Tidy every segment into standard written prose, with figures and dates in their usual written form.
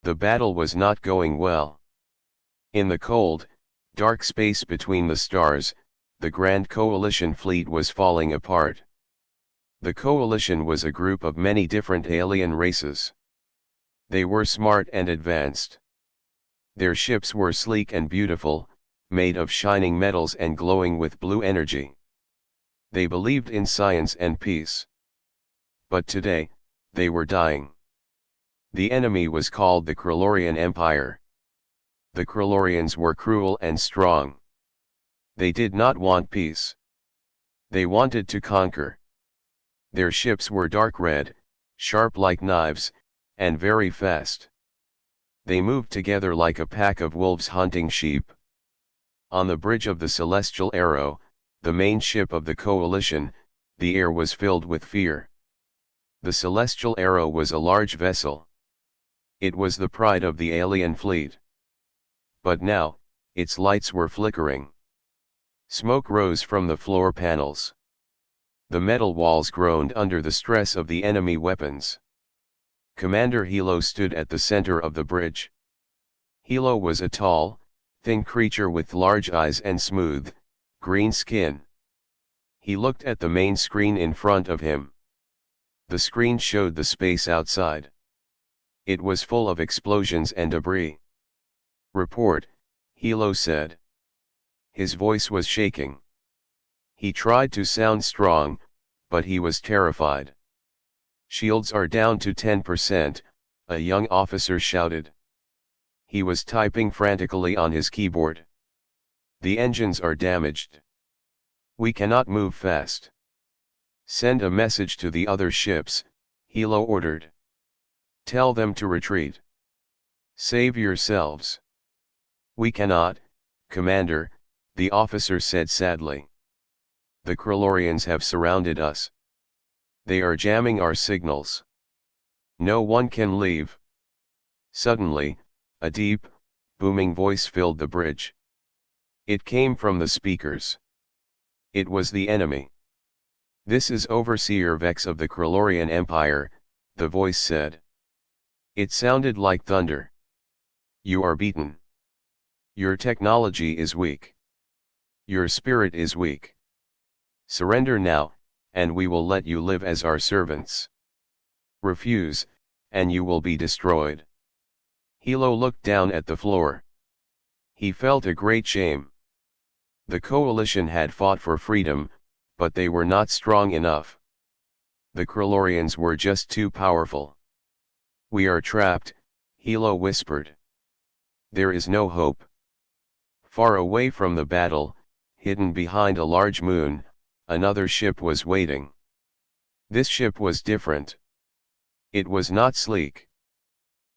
The battle was not going well. In the cold, dark space between the stars, the Grand Coalition fleet was falling apart. The Coalition was a group of many different alien races. They were smart and advanced. Their ships were sleek and beautiful, made of shining metals and glowing with blue energy. They believed in science and peace. But today, they were dying. The enemy was called the Krillorian Empire. The Krillorians were cruel and strong. They did not want peace. They wanted to conquer. Their ships were dark red, sharp like knives, and very fast. They moved together like a pack of wolves hunting sheep. On the bridge of the Celestial Arrow, the main ship of the Coalition, the air was filled with fear. The Celestial Arrow was a large vessel. It was the pride of the alien fleet. But now, its lights were flickering. Smoke rose from the floor panels. The metal walls groaned under the stress of the enemy weapons. Commander Hilo stood at the center of the bridge. Hilo was a tall, thin creature with large eyes and smooth, green skin. He looked at the main screen in front of him. The screen showed the space outside. It was full of explosions and debris. "Report," Hilo said. His voice was shaking. He tried to sound strong, but he was terrified. "Shields are down to 10%, a young officer shouted. He was typing frantically on his keyboard. "The engines are damaged. We cannot move fast." "Send a message to the other ships," Hilo ordered. "Tell them to retreat. Save yourselves." "We cannot, Commander," the officer said sadly. "The Krillorians have surrounded us. They are jamming our signals. No one can leave." Suddenly, a deep, booming voice filled the bridge. It came from the speakers. It was the enemy. "This is Overseer Vex of the Krillorian Empire," the voice said. It sounded like thunder. "You are beaten. Your technology is weak. Your spirit is weak. Surrender now, and we will let you live as our servants. Refuse, and you will be destroyed." Hilo looked down at the floor. He felt a great shame. The Coalition had fought for freedom, but they were not strong enough. The Krillorians were just too powerful. "We are trapped," Hilo whispered. "There is no hope." Far away from the battle, hidden behind a large moon, another ship was waiting. This ship was different. It was not sleek.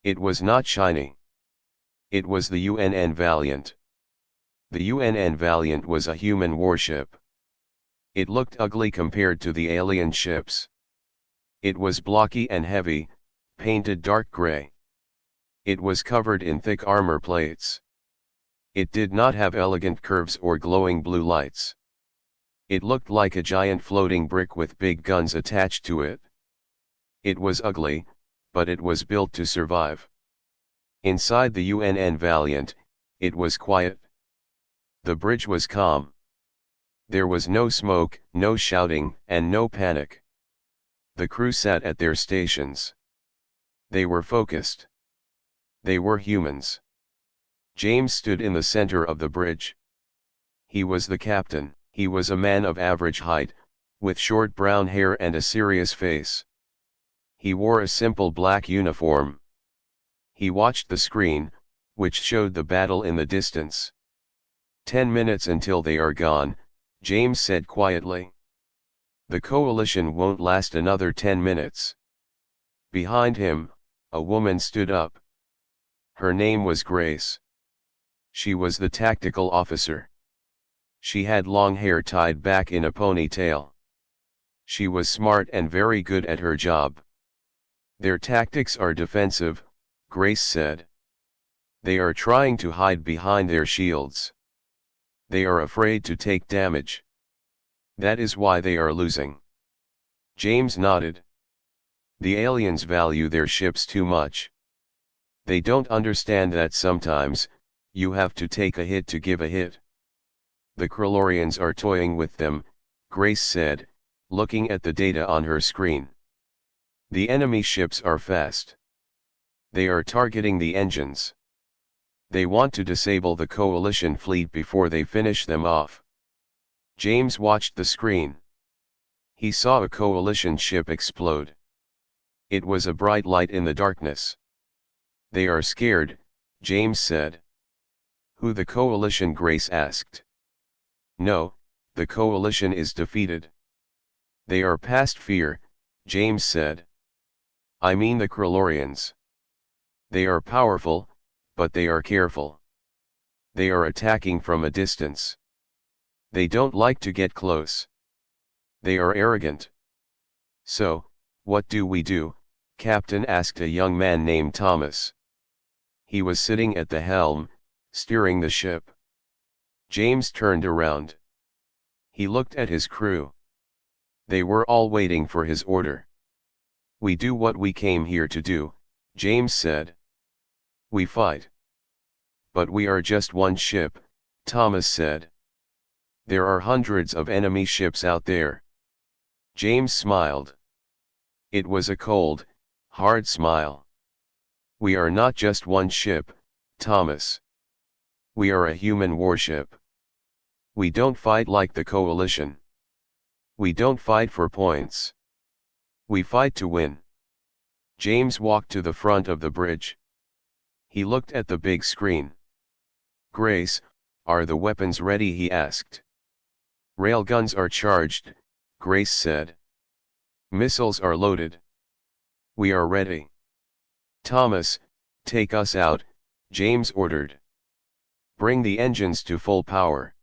It was not shiny. It was the UNN Valiant. The UNN Valiant was a human warship. It looked ugly compared to the alien ships. It was blocky and heavy, painted dark gray. It was covered in thick armor plates. It did not have elegant curves or glowing blue lights. It looked like a giant floating brick with big guns attached to it. It was ugly, but it was built to survive. Inside the UNN Valiant, it was quiet. The bridge was calm. There was no smoke, no shouting, and no panic. The crew sat at their stations. They were focused. They were humans. James stood in the center of the bridge. He was the captain. He was a man of average height, with short brown hair and a serious face. He wore a simple black uniform. He watched the screen, which showed the battle in the distance. 10 minutes until they are gone," James said quietly. "The Coalition won't last another 10 minutes. Behind him, a woman stood up. Her name was Grace. She was the tactical officer. She had long hair tied back in a ponytail. She was smart and very good at her job. "Their tactics are defensive," Grace said. "They are trying to hide behind their shields. They are afraid to take damage. That is why they are losing." James nodded. "The aliens value their ships too much. They don't understand that sometimes, you have to take a hit to give a hit. The Krillorians are toying with them, Grace said, looking at the data on her screen. The enemy ships are fast. They are targeting the engines. They want to disable the coalition fleet before they finish them off. James watched the screen. He saw a coalition ship explode. It was a bright light in the darkness. They are scared, James said. Who the coalition? Grace asked. No, the coalition is defeated. They are past fear, James said. I mean the Krillorians. They are powerful, but they are careful. They are attacking from a distance. They don't like to get close. They are arrogant. So, what do we do? Captain asked a young man named Thomas. He was sitting at the helm, steering the ship. James turned around. He looked at his crew. They were all waiting for his order. We do what we came here to do, James said. We fight. But we are just one ship, Thomas said. There are hundreds of enemy ships out there. James smiled. It was a cold, hard smile. We are not just one ship, Thomas. We are a human warship. We don't fight like the coalition. We don't fight for points. We fight to win. James walked to the front of the bridge. He looked at the big screen. Grace, are the weapons ready? He asked. Railguns are charged, Grace said. Missiles are loaded. We are ready. Thomas, take us out, James ordered. Bring the engines to full power.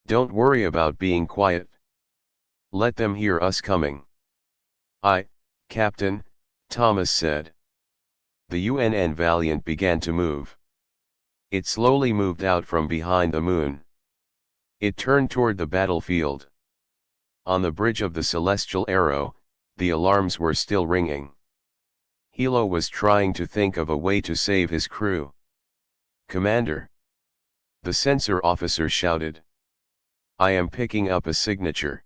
Don't worry about being quiet. Let them hear us coming. Aye, Captain, Thomas said. The UNN Valiant began to move. It slowly moved out from behind the moon. It turned toward the battlefield. On the bridge of the Celestial Arrow, the alarms were still ringing. Hilo was trying to think of a way to save his crew. Commander! The sensor officer shouted. I am picking up a signature.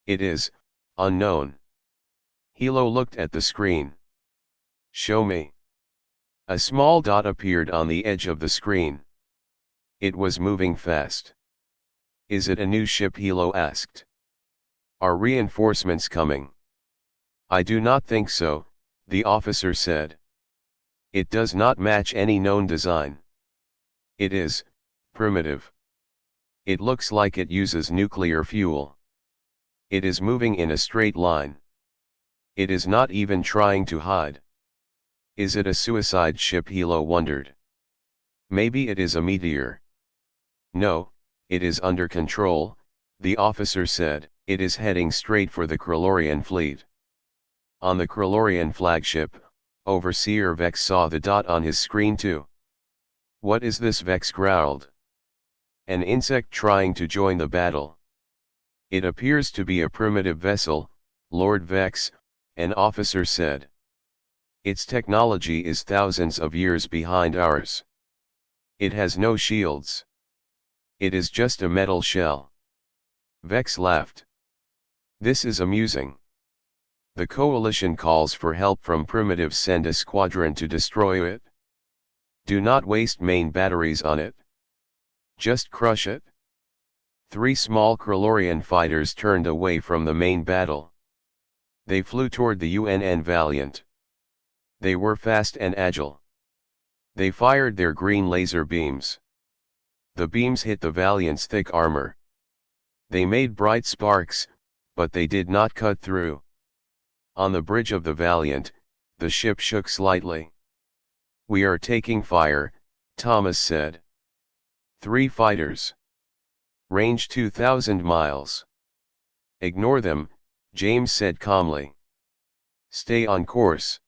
It is, unknown. Hilo looked at the screen. Show me. A small dot appeared on the edge of the screen. It was moving fast. Is it a new ship? Hilo asked. Are reinforcements coming? I do not think so, the officer said. It does not match any known design. It is primitive. It looks like it uses nuclear fuel. It is moving in a straight line. It is not even trying to hide. Is it a suicide ship? Hilo wondered. Maybe it is a meteor. No, it is under control, the officer said. It is heading straight for the Krillorian fleet. On the Krillorian flagship, Overseer Vex saw the dot on his screen too. What is this? Vex growled. An insect trying to join the battle. It appears to be a primitive vessel, Lord Vex, an officer said. Its technology is thousands of years behind ours. It has no shields. It is just a metal shell. Vex laughed. This is amusing. The coalition calls for help from primitives. Send a squadron to destroy it. Do not waste main batteries on it. Just crush it. 3 small Krillorian fighters turned away from the main battle. They flew toward the UNN Valiant. They were fast and agile. They fired their green laser beams. The beams hit the Valiant's thick armor. They made bright sparks, but they did not cut through. On the bridge of the Valiant, the ship shook slightly. We are taking fire, Thomas said. 3 fighters. Range 2,000 miles. Ignore them, James said calmly. Stay on course.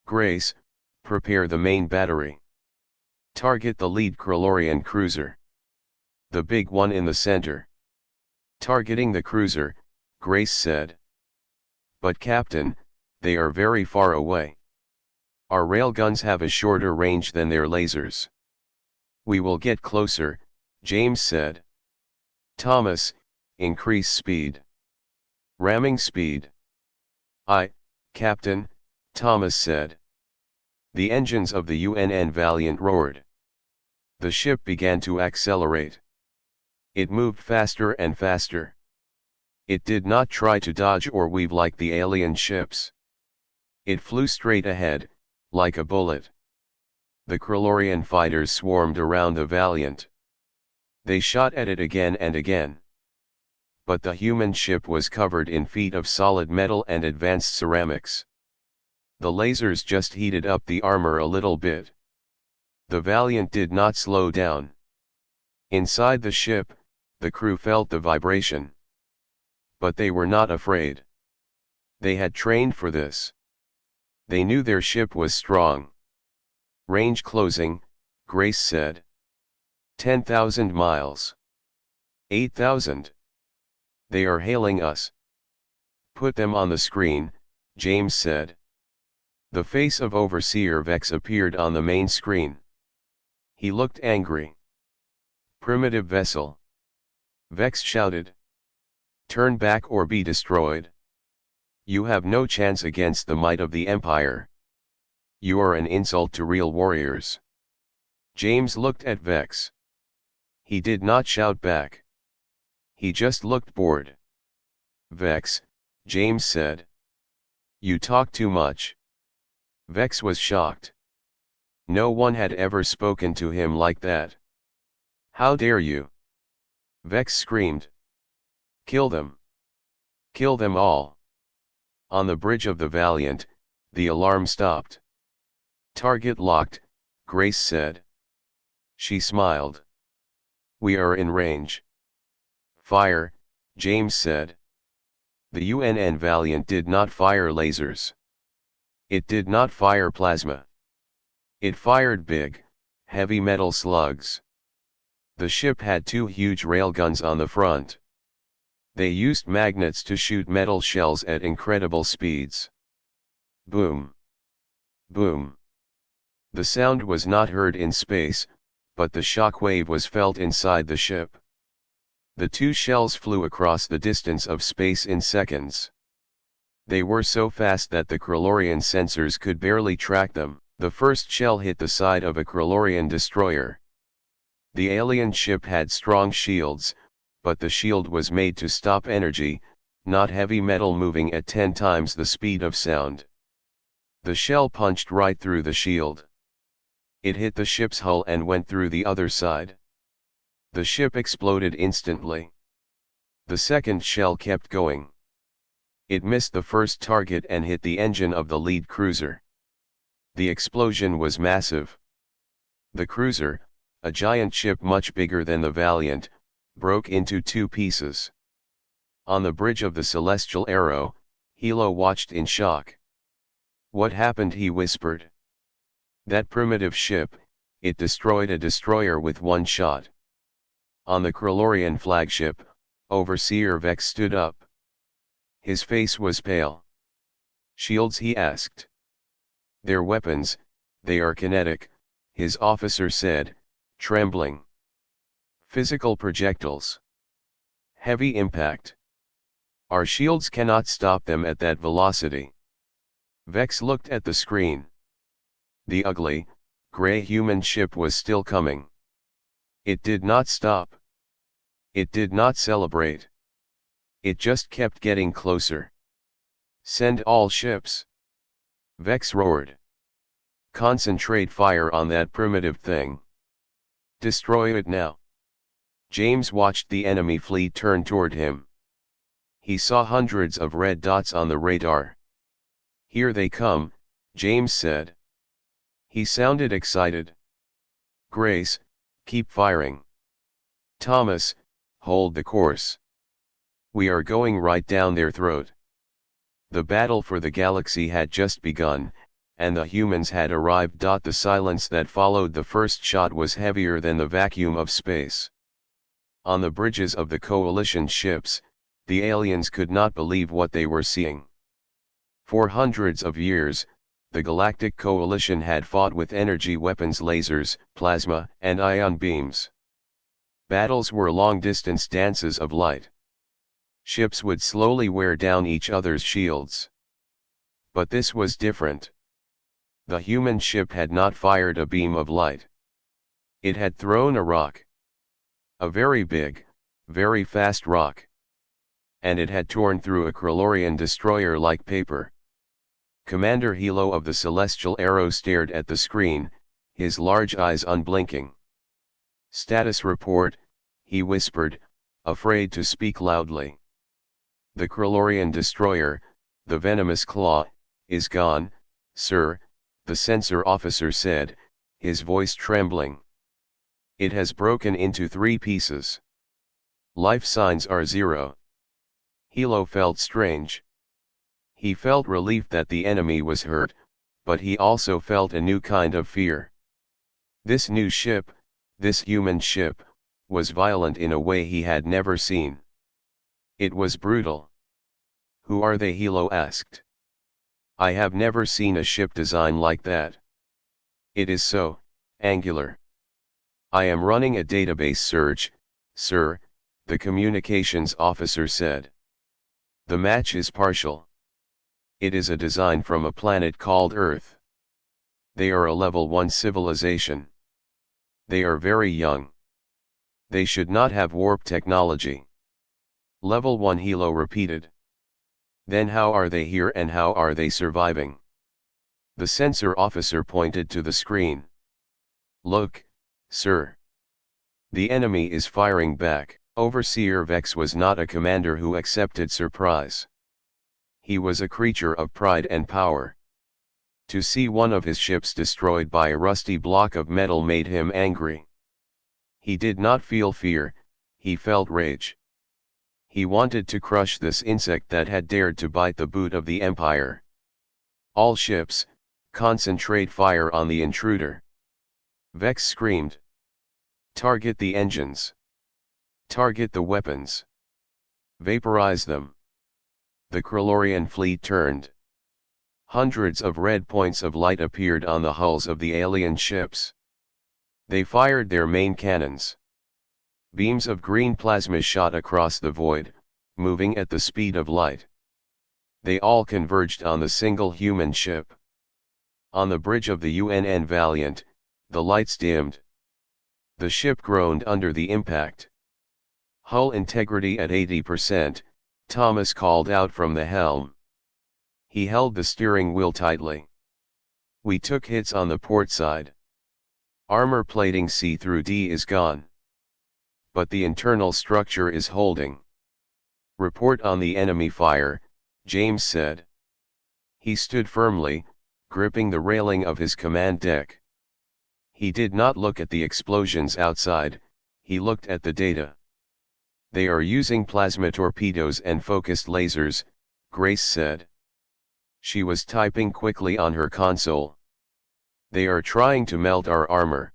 Grace, prepare the main battery. Target the lead Krillorian cruiser. The big one in the center. Targeting the cruiser, Grace said. But Captain, they are very far away. Our railguns have a shorter range than their lasers. We will get closer, James said. Thomas, increase speed. Ramming speed. Aye, Captain, Thomas said. The engines of the UNN Valiant roared. The ship began to accelerate. It moved faster and faster. It did not try to dodge or weave like the alien ships. It flew straight ahead, like a bullet. The Krillorian fighters swarmed around the Valiant. They shot at it again and again. But the human ship was covered in feet of solid metal and advanced ceramics. The lasers just heated up the armor a little bit. The Valiant did not slow down. Inside the ship, the crew felt the vibration. But they were not afraid. They had trained for this. They knew their ship was strong. Range closing, Grace said. 10,000 miles. 8,000. They are hailing us. Put them on the screen, James said. The face of Overseer Vex appeared on the main screen. He looked angry. Primitive vessel. Vex shouted. Turn back or be destroyed. You have no chance against the might of the Empire. You are an insult to real warriors. James looked at Vex. He did not shout back. He just looked bored. Vex, James said. You talk too much. Vex was shocked. No one had ever spoken to him like that. How dare you? Vex screamed. Kill them. Kill them all. On the bridge of the Valiant, the alarm stopped. Target locked, Grace said. She smiled. We are in range. Fire, James said. The UNN Valiant did not fire lasers. It did not fire plasma. It fired big, heavy metal slugs. The ship had two huge railguns on the front. They used magnets to shoot metal shells at incredible speeds. Boom. Boom. The sound was not heard in space, but the shock wave was felt inside the ship. The two shells flew across the distance of space in seconds. They were so fast that the Krillorian sensors could barely track them. The first shell hit the side of a Krillorian destroyer. The alien ship had strong shields, but the shield was made to stop energy, not heavy metal moving at 10 times the speed of sound. The shell punched right through the shield. It hit the ship's hull and went through the other side. The ship exploded instantly. The second shell kept going. It missed the first target and hit the engine of the lead cruiser. The explosion was massive. The cruiser, a giant ship much bigger than the Valiant, broke into two pieces. On the bridge of the Celestial Arrow, Hilo watched in shock. What happened? He whispered. That primitive ship, it destroyed a destroyer with one shot. On the Krillorian flagship, Overseer Vex stood up. His face was pale. Shields? He asked. Their weapons, they are kinetic, his officer said, trembling. Physical projectiles. Heavy impact. Our shields cannot stop them at that velocity. Vex looked at the screen. The ugly, gray human ship was still coming. It did not stop. It did not celebrate. It just kept getting closer. Send all ships. Vex roared. Concentrate fire on that primitive thing. Destroy it now. James watched the enemy fleet turn toward him. He saw hundreds of red dots on the radar. Here they come, James said. He sounded excited. Grace, keep firing. Thomas, hold the course. We are going right down their throat. The battle for the galaxy had just begun, and the humans had arrived. The silence that followed the first shot was heavier than the vacuum of space. On the bridges of the coalition ships, the aliens could not believe what they were seeing. For hundreds of years, the Galactic Coalition had fought with energy weapons, lasers, plasma, and ion beams. Battles were long-distance dances of light. Ships would slowly wear down each other's shields. But this was different. The human ship had not fired a beam of light. It had thrown a rock. A very big, very fast rock. And it had torn through a Krillorian destroyer like paper. Commander Hilo of the Celestial Arrow stared at the screen, his large eyes unblinking. "Status report," he whispered, afraid to speak loudly. "The Krillorian destroyer, the Venomous Claw, is gone, sir," the sensor officer said, his voice trembling. "It has broken into 3 pieces. Life signs are 0. Hilo felt strange. He felt relief that the enemy was hurt, but he also felt a new kind of fear. This new ship, this human ship, was violent in a way he had never seen. It was brutal. "Who are they?" Hilo asked. "I have never seen a ship design like that. It is so angular." "I am running a database search, sir," the communications officer said. "The match is partial. It is a design from a planet called Earth. They are a level 1 civilization. They are very young. They should not have warp technology." "Level 1," Hilo repeated. "Then how are they here and how are they surviving?" The sensor officer pointed to the screen. "Look, sir. The enemy is firing back." Overseer Vex was not a commander who accepted surprise. He was a creature of pride and power. To see one of his ships destroyed by a rusty block of metal made him angry. He did not feel fear, he felt rage. He wanted to crush this insect that had dared to bite the boot of the Empire. "All ships, concentrate fire on the intruder!" Vex screamed. "Target the engines. Target the weapons. Vaporize them." The Krillorian fleet turned. Hundreds of red points of light appeared on the hulls of the alien ships. They fired their main cannons. Beams of green plasma shot across the void, moving at the speed of light. They all converged on the single human ship. On the bridge of the UNN Valiant, the lights dimmed. The ship groaned under the impact. "Hull integrity at 80%, Thomas called out from the helm. He held the steering wheel tightly. "We took hits on the port side. Armor plating C through D is gone. But the internal structure is holding." "Report on the enemy fire," James said. He stood firmly, gripping the railing of his command deck. He did not look at the explosions outside, he looked at the data. "They are using plasma torpedoes and focused lasers," Grace said. She was typing quickly on her console. "They are trying to melt our armor."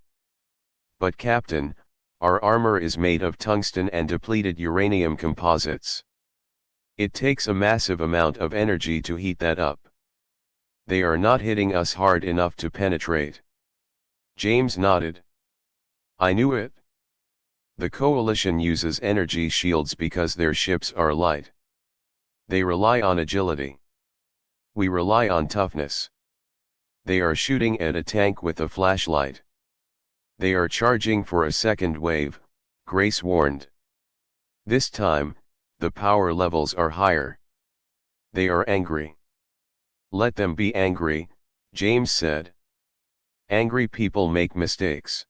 "But Captain, our armor is made of tungsten and depleted uranium composites. It takes a massive amount of energy to heat that up. They are not hitting us hard enough to penetrate." James nodded. "I knew it. The Coalition uses energy shields because their ships are light. They rely on agility. We rely on toughness. They are shooting at a tank with a flashlight. They are charging for a second wave," Grace warned. "This time, the power levels are higher. They are angry." "Let them be angry," James said. "Angry people make mistakes."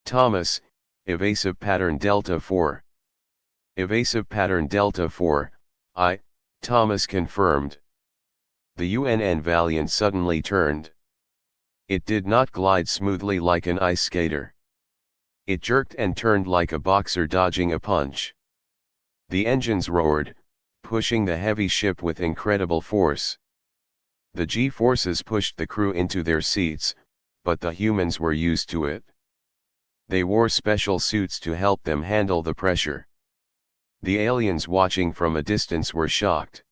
"Thomas, evasive pattern Delta 4. "Evasive pattern Delta 4, Thomas confirmed." The UNN Valiant suddenly turned. It did not glide smoothly like an ice skater. It jerked and turned like a boxer dodging a punch. The engines roared, pushing the heavy ship with incredible force. The G-forces pushed the crew into their seats, but the humans were used to it. They wore special suits to help them handle the pressure. The aliens watching from a distance were shocked.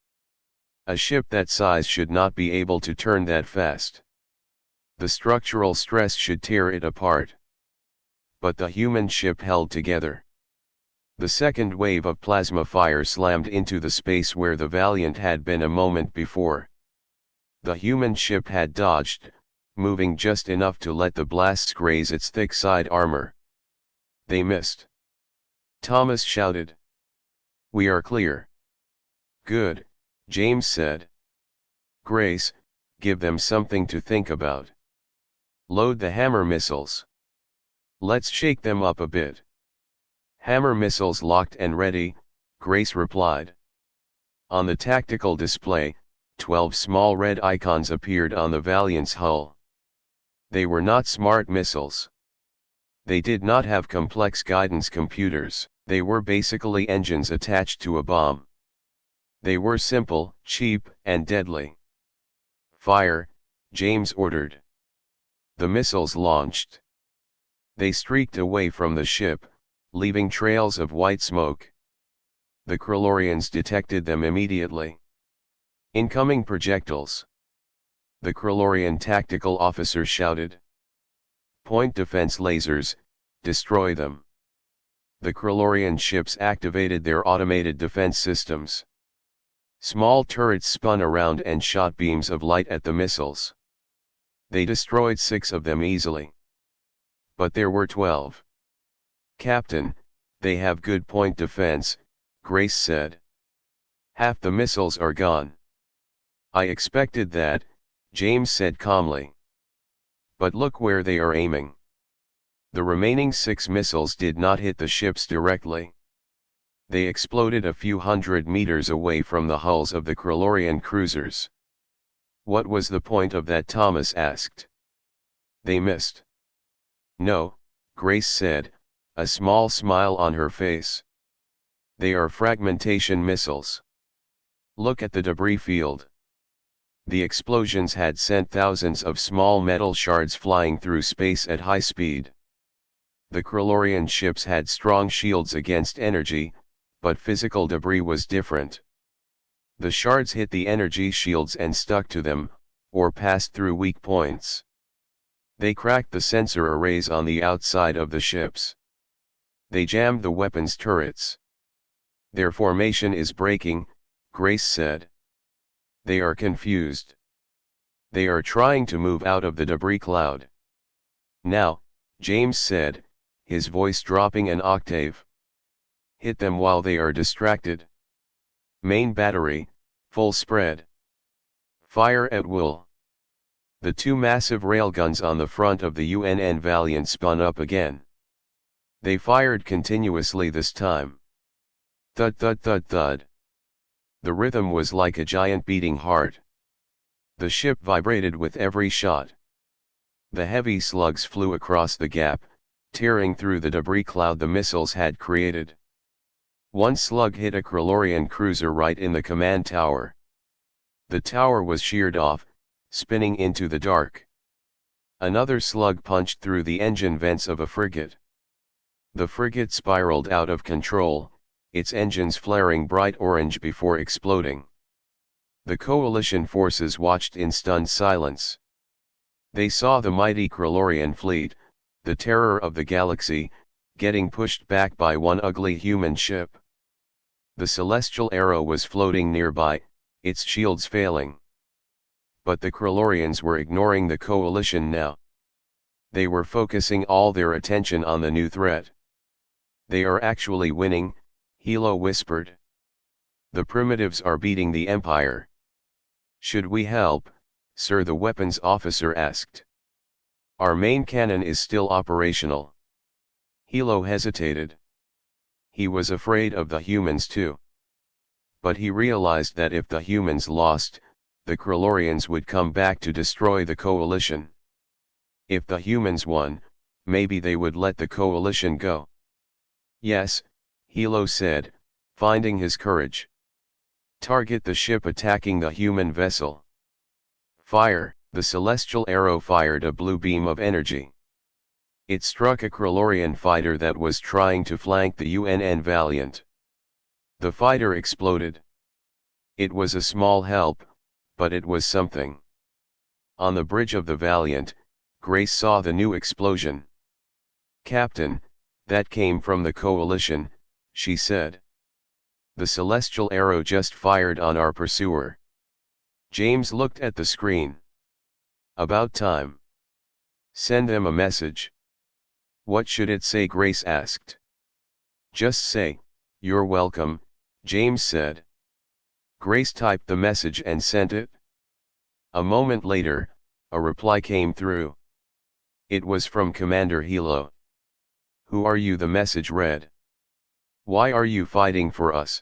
A ship that size should not be able to turn that fast. The structural stress should tear it apart. But the human ship held together. The second wave of plasma fire slammed into the space where the Valiant had been a moment before. The human ship had dodged, moving just enough to let the blasts graze its thick side armor. They missed. Thomas shouted. "We are clear." "Good," James said. "Grace, give them something to think about. Load the hammer missiles. Let's shake them up a bit." "Hammer missiles locked and ready," Grace replied. On the tactical display, 12 small red icons appeared on the Valiant's hull. They were not smart missiles. They did not have complex guidance computers. They were basically engines attached to a bomb. They were simple, cheap, and deadly. "Fire," James ordered. The missiles launched. They streaked away from the ship, leaving trails of white smoke. The Krillorians detected them immediately. "Incoming projectiles!" The Krillorian tactical officer shouted. "Point defense lasers, destroy them." The Krillorian ships activated their automated defense systems. Small turrets spun around and shot beams of light at the missiles. They destroyed 6 of them easily. But there were 12. "Captain, they have good point defense," Grace said. "Half the missiles are gone." "I expected that," James said calmly. "But look where they are aiming." The remaining 6 missiles did not hit the ships directly. They exploded a few hundred meters away from the hulls of the Krillorian cruisers. "What was the point of that?" Thomas asked. "They missed." "No," Grace said, a small smile on her face. "They are fragmentation missiles. Look at the debris field." The explosions had sent thousands of small metal shards flying through space at high speed. The Krillorian ships had strong shields against energy, but physical debris was different. The shards hit the energy shields and stuck to them, or passed through weak points. They cracked the sensor arrays on the outside of the ships. They jammed the weapons turrets. "Their formation is breaking," Grace said. "They are confused. They are trying to move out of the debris cloud." "Now," James said, his voice dropping an octave. "Hit them while they are distracted. Main battery, full spread. Fire at will." The 2 massive railguns on the front of the UNN Valiant spun up again. They fired continuously this time. Thud thud thud thud. The rhythm was like a giant beating heart. The ship vibrated with every shot. The heavy slugs flew across the gap, tearing through the debris cloud the missiles had created. One slug hit a Krillorian cruiser right in the command tower. The tower was sheared off, spinning into the dark. Another slug punched through the engine vents of a frigate. The frigate spiraled out of control, its engines flaring bright orange before exploding. The coalition forces watched in stunned silence. They saw the mighty Krillorian fleet, the terror of the galaxy, getting pushed back by one ugly human ship. The celestial arrow was floating nearby, its shields failing. But the Krillorians were ignoring the coalition now. They were focusing all their attention on the new threat. "They are actually winning," Hilo whispered. "The primitives are beating the Empire." "Should we help, sir?" the weapons officer asked. "Our main cannon is still operational." Hilo hesitated. He was afraid of the humans too. But he realized that if the humans lost, the Krillorians would come back to destroy the coalition. If the humans won, maybe they would let the coalition go. "Yes," Hilo said, finding his courage. "Target the ship attacking the human vessel." "Fire!" The celestial arrow fired a blue beam of energy. It struck a Krillorian fighter that was trying to flank the UNN Valiant. The fighter exploded. It was a small help, but it was something. On the bridge of the Valiant, Grace saw the new explosion. "Captain, that came from the coalition," she said. "The celestial arrow just fired on our pursuer." James looked at the screen. "About time. Send them a message." "What should it say?" Grace asked. "Just say, 'You're welcome,'" James said. Grace typed the message and sent it. A moment later, a reply came through. It was from Commander Hilo. "Who are you?" the message read. "Why are you fighting for us?"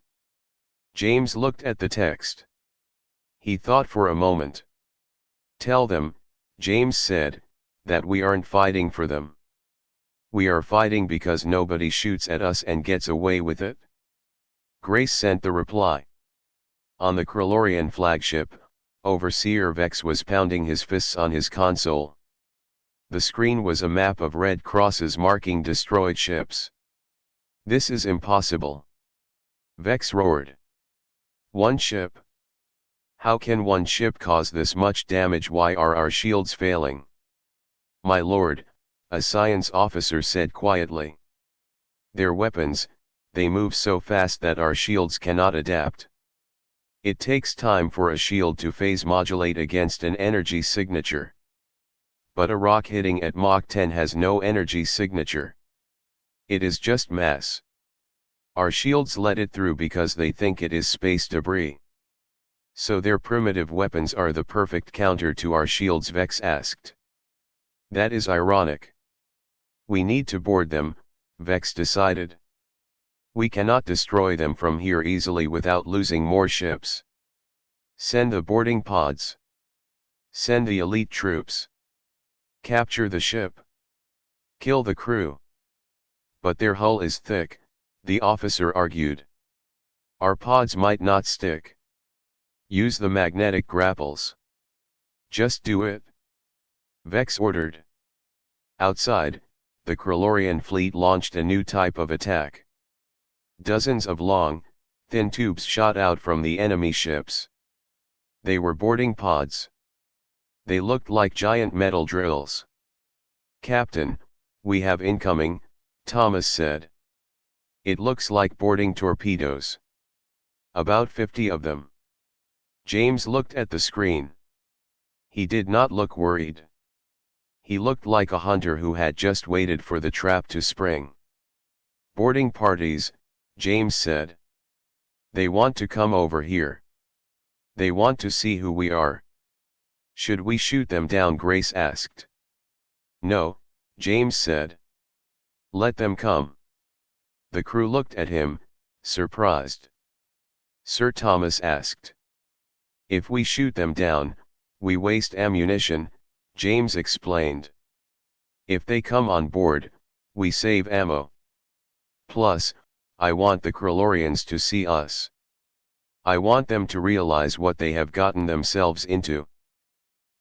James looked at the text. He thought for a moment. "Tell them," James said, "that we aren't fighting for them. We are fighting because nobody shoots at us and gets away with it." Grace sent the reply. On the Krillorian flagship, Overseer Vex was pounding his fists on his console. The screen was a map of red crosses marking destroyed ships. "This is impossible," Vex roared. "One ship? How can one ship cause this much damage? Why are our shields failing?" "My lord," a science officer said quietly. "Their weapons, they move so fast that our shields cannot adapt. It takes time for a shield to phase modulate against an energy signature. But a rock hitting at Mach 10 has no energy signature. It is just mass. Our shields let it through because they think it is space debris. So their primitive weapons are the perfect counter to our shields," Vex asked. "That is ironic. We need to board them," Vex decided. "We cannot destroy them from here easily without losing more ships. Send the boarding pods. Send the elite troops. Capture the ship. Kill the crew." "But their hull is thick," the officer argued. "Our pods might not stick. Use the magnetic grapples." "Just do it," Vex ordered. Outside, the Krillorian fleet launched a new type of attack. Dozens of long, thin tubes shot out from the enemy ships. They were boarding pods. They looked like giant metal drills. "Captain, we have incoming," Thomas said. "It looks like boarding torpedoes. About 50 of them." James looked at the screen. He did not look worried. He looked like a hunter who had just waited for the trap to spring. "Boarding parties," James said. "They want to come over here. They want to see who we are." "Should we shoot them down?" Grace asked. "No," James said. "Let them come." The crew looked at him, surprised. Sir Thomas asked. "If we shoot them down, we waste ammunition," James explained. "If they come on board, we save ammo. Plus, I want the Krillorians to see us. I want them to realize what they have gotten themselves into.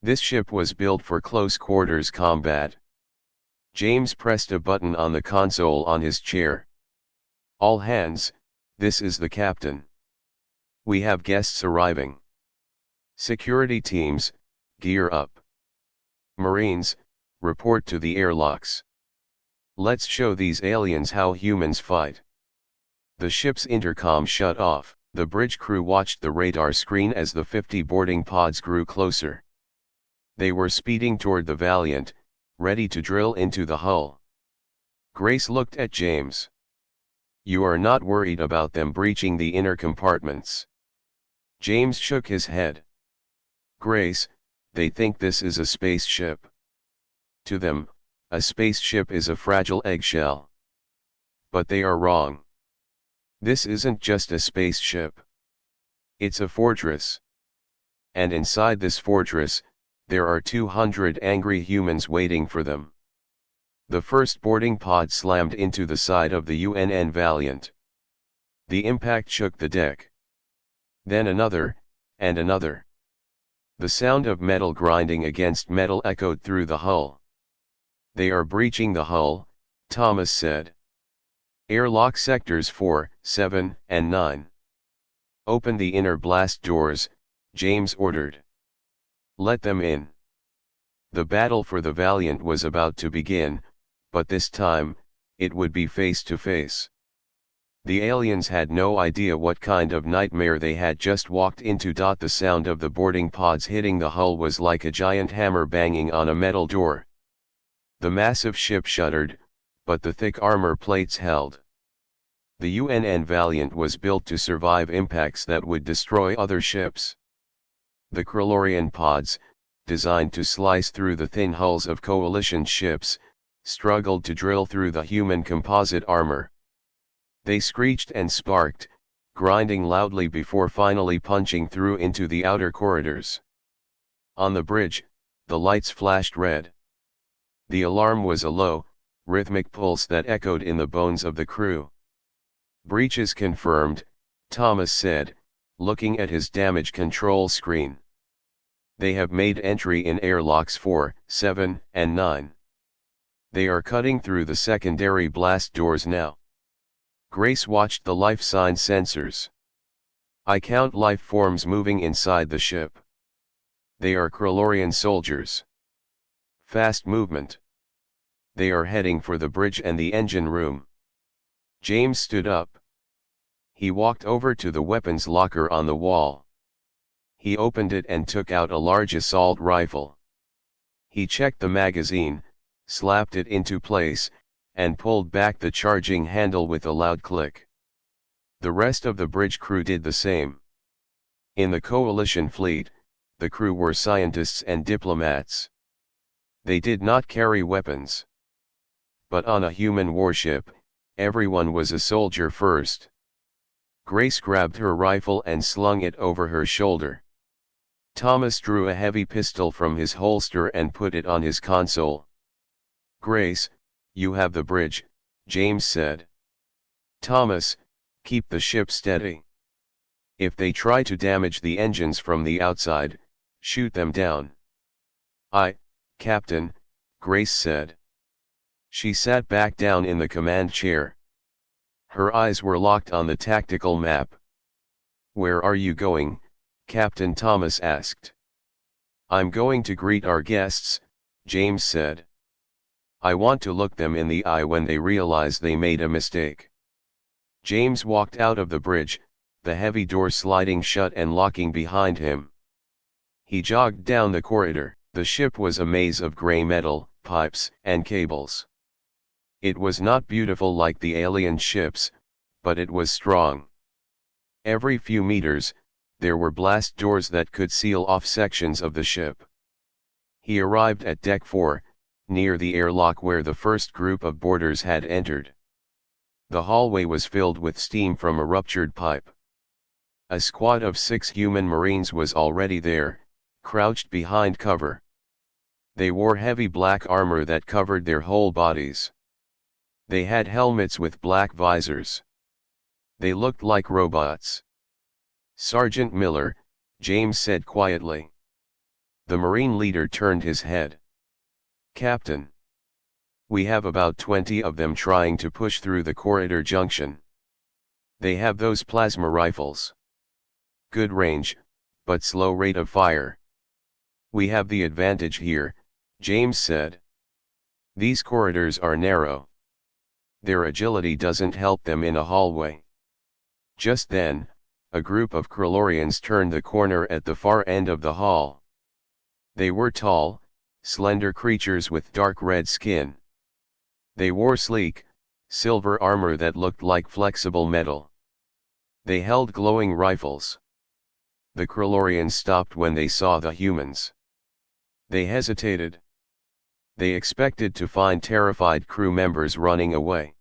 This ship was built for close quarters combat." James pressed a button on the console on his chair. "All hands, this is the captain. We have guests arriving. Security teams, gear up. Marines, report to the airlocks. Let's show these aliens how humans fight." The ship's intercom shut off. The bridge crew watched the radar screen as the 50 boarding pods grew closer. They were speeding toward the Valiant, ready to drill into the hull. Grace looked at James. "You are not worried about them breaching the inner compartments?" James shook his head. "Grace, they think this is a spaceship. To them, a spaceship is a fragile eggshell. But they are wrong. This isn't just a spaceship. It's a fortress. And inside this fortress, there are 200 angry humans waiting for them." The first boarding pod slammed into the side of the UNN Valiant. The impact shook the deck. Then another, and another. The sound of metal grinding against metal echoed through the hull. "They are breaching the hull," Thomas said. "Airlock sectors 4, 7, and 9. "Open the inner blast doors," James ordered. "Let them in." The battle for the Valiant was about to begin, but this time, it would be face to face. The aliens had no idea what kind of nightmare they had just walked into. The sound of the boarding pods hitting the hull was like a giant hammer banging on a metal door. The massive ship shuddered, but the thick armor plates held. The UNN Valiant was built to survive impacts that would destroy other ships. The Krillorian pods, designed to slice through the thin hulls of Coalition ships, struggled to drill through the human composite armor. They screeched and sparked, grinding loudly before finally punching through into the outer corridors. On the bridge, the lights flashed red. The alarm was a low, rhythmic pulse that echoed in the bones of the crew. "Breaches confirmed," Thomas said, looking at his damage control screen. "They have made entry in airlocks 4, 7, and 9. They are cutting through the secondary blast doors now." Grace watched the life sign sensors. "I count life forms moving inside the ship. They are Krillorian soldiers. Fast movement. They are heading for the bridge and the engine room." James stood up. He walked over to the weapons locker on the wall. He opened it and took out a large assault rifle. He checked the magazine, slapped it into place, and pulled back the charging handle with a loud click. The rest of the bridge crew did the same. In the Coalition fleet, the crew were scientists and diplomats. They did not carry weapons. But on a human warship, everyone was a soldier first. Grace grabbed her rifle and slung it over her shoulder. Thomas drew a heavy pistol from his holster and put it on his console. "Grace, you have the bridge," James said. "Thomas, keep the ship steady. If they try to damage the engines from the outside, shoot them down." "Aye, Captain," Grace said. She sat back down in the command chair. Her eyes were locked on the tactical map. "Where are you going?" Captain Thomas asked. "I'm going to greet our guests," James said. "I want to look them in the eye when they realize they made a mistake." James walked out of the bridge, the heavy door sliding shut and locking behind him. He jogged down the corridor. The ship was a maze of gray metal, pipes, and cables. It was not beautiful like the alien ships, but it was strong. Every few meters, there were blast doors that could seal off sections of the ship. He arrived at Deck 4, near the airlock where the first group of boarders had entered. The hallway was filled with steam from a ruptured pipe. A squad of 6 human Marines was already there, crouched behind cover. They wore heavy black armor that covered their whole bodies. They had helmets with black visors. They looked like robots. "Sergeant Miller," James said quietly. The Marine leader turned his head. "Captain. We have about 20 of them trying to push through the corridor junction. They have those plasma rifles. Good range, but slow rate of fire. We have the advantage here," James said. "These corridors are narrow. Their agility doesn't help them in a hallway." Just then, a group of Krillorians turned the corner at the far end of the hall. They were tall, slender creatures with dark red skin. They wore sleek, silver armor that looked like flexible metal. They held glowing rifles. The Krillorians stopped when they saw the humans. They hesitated. They expected to find terrified crew members running away.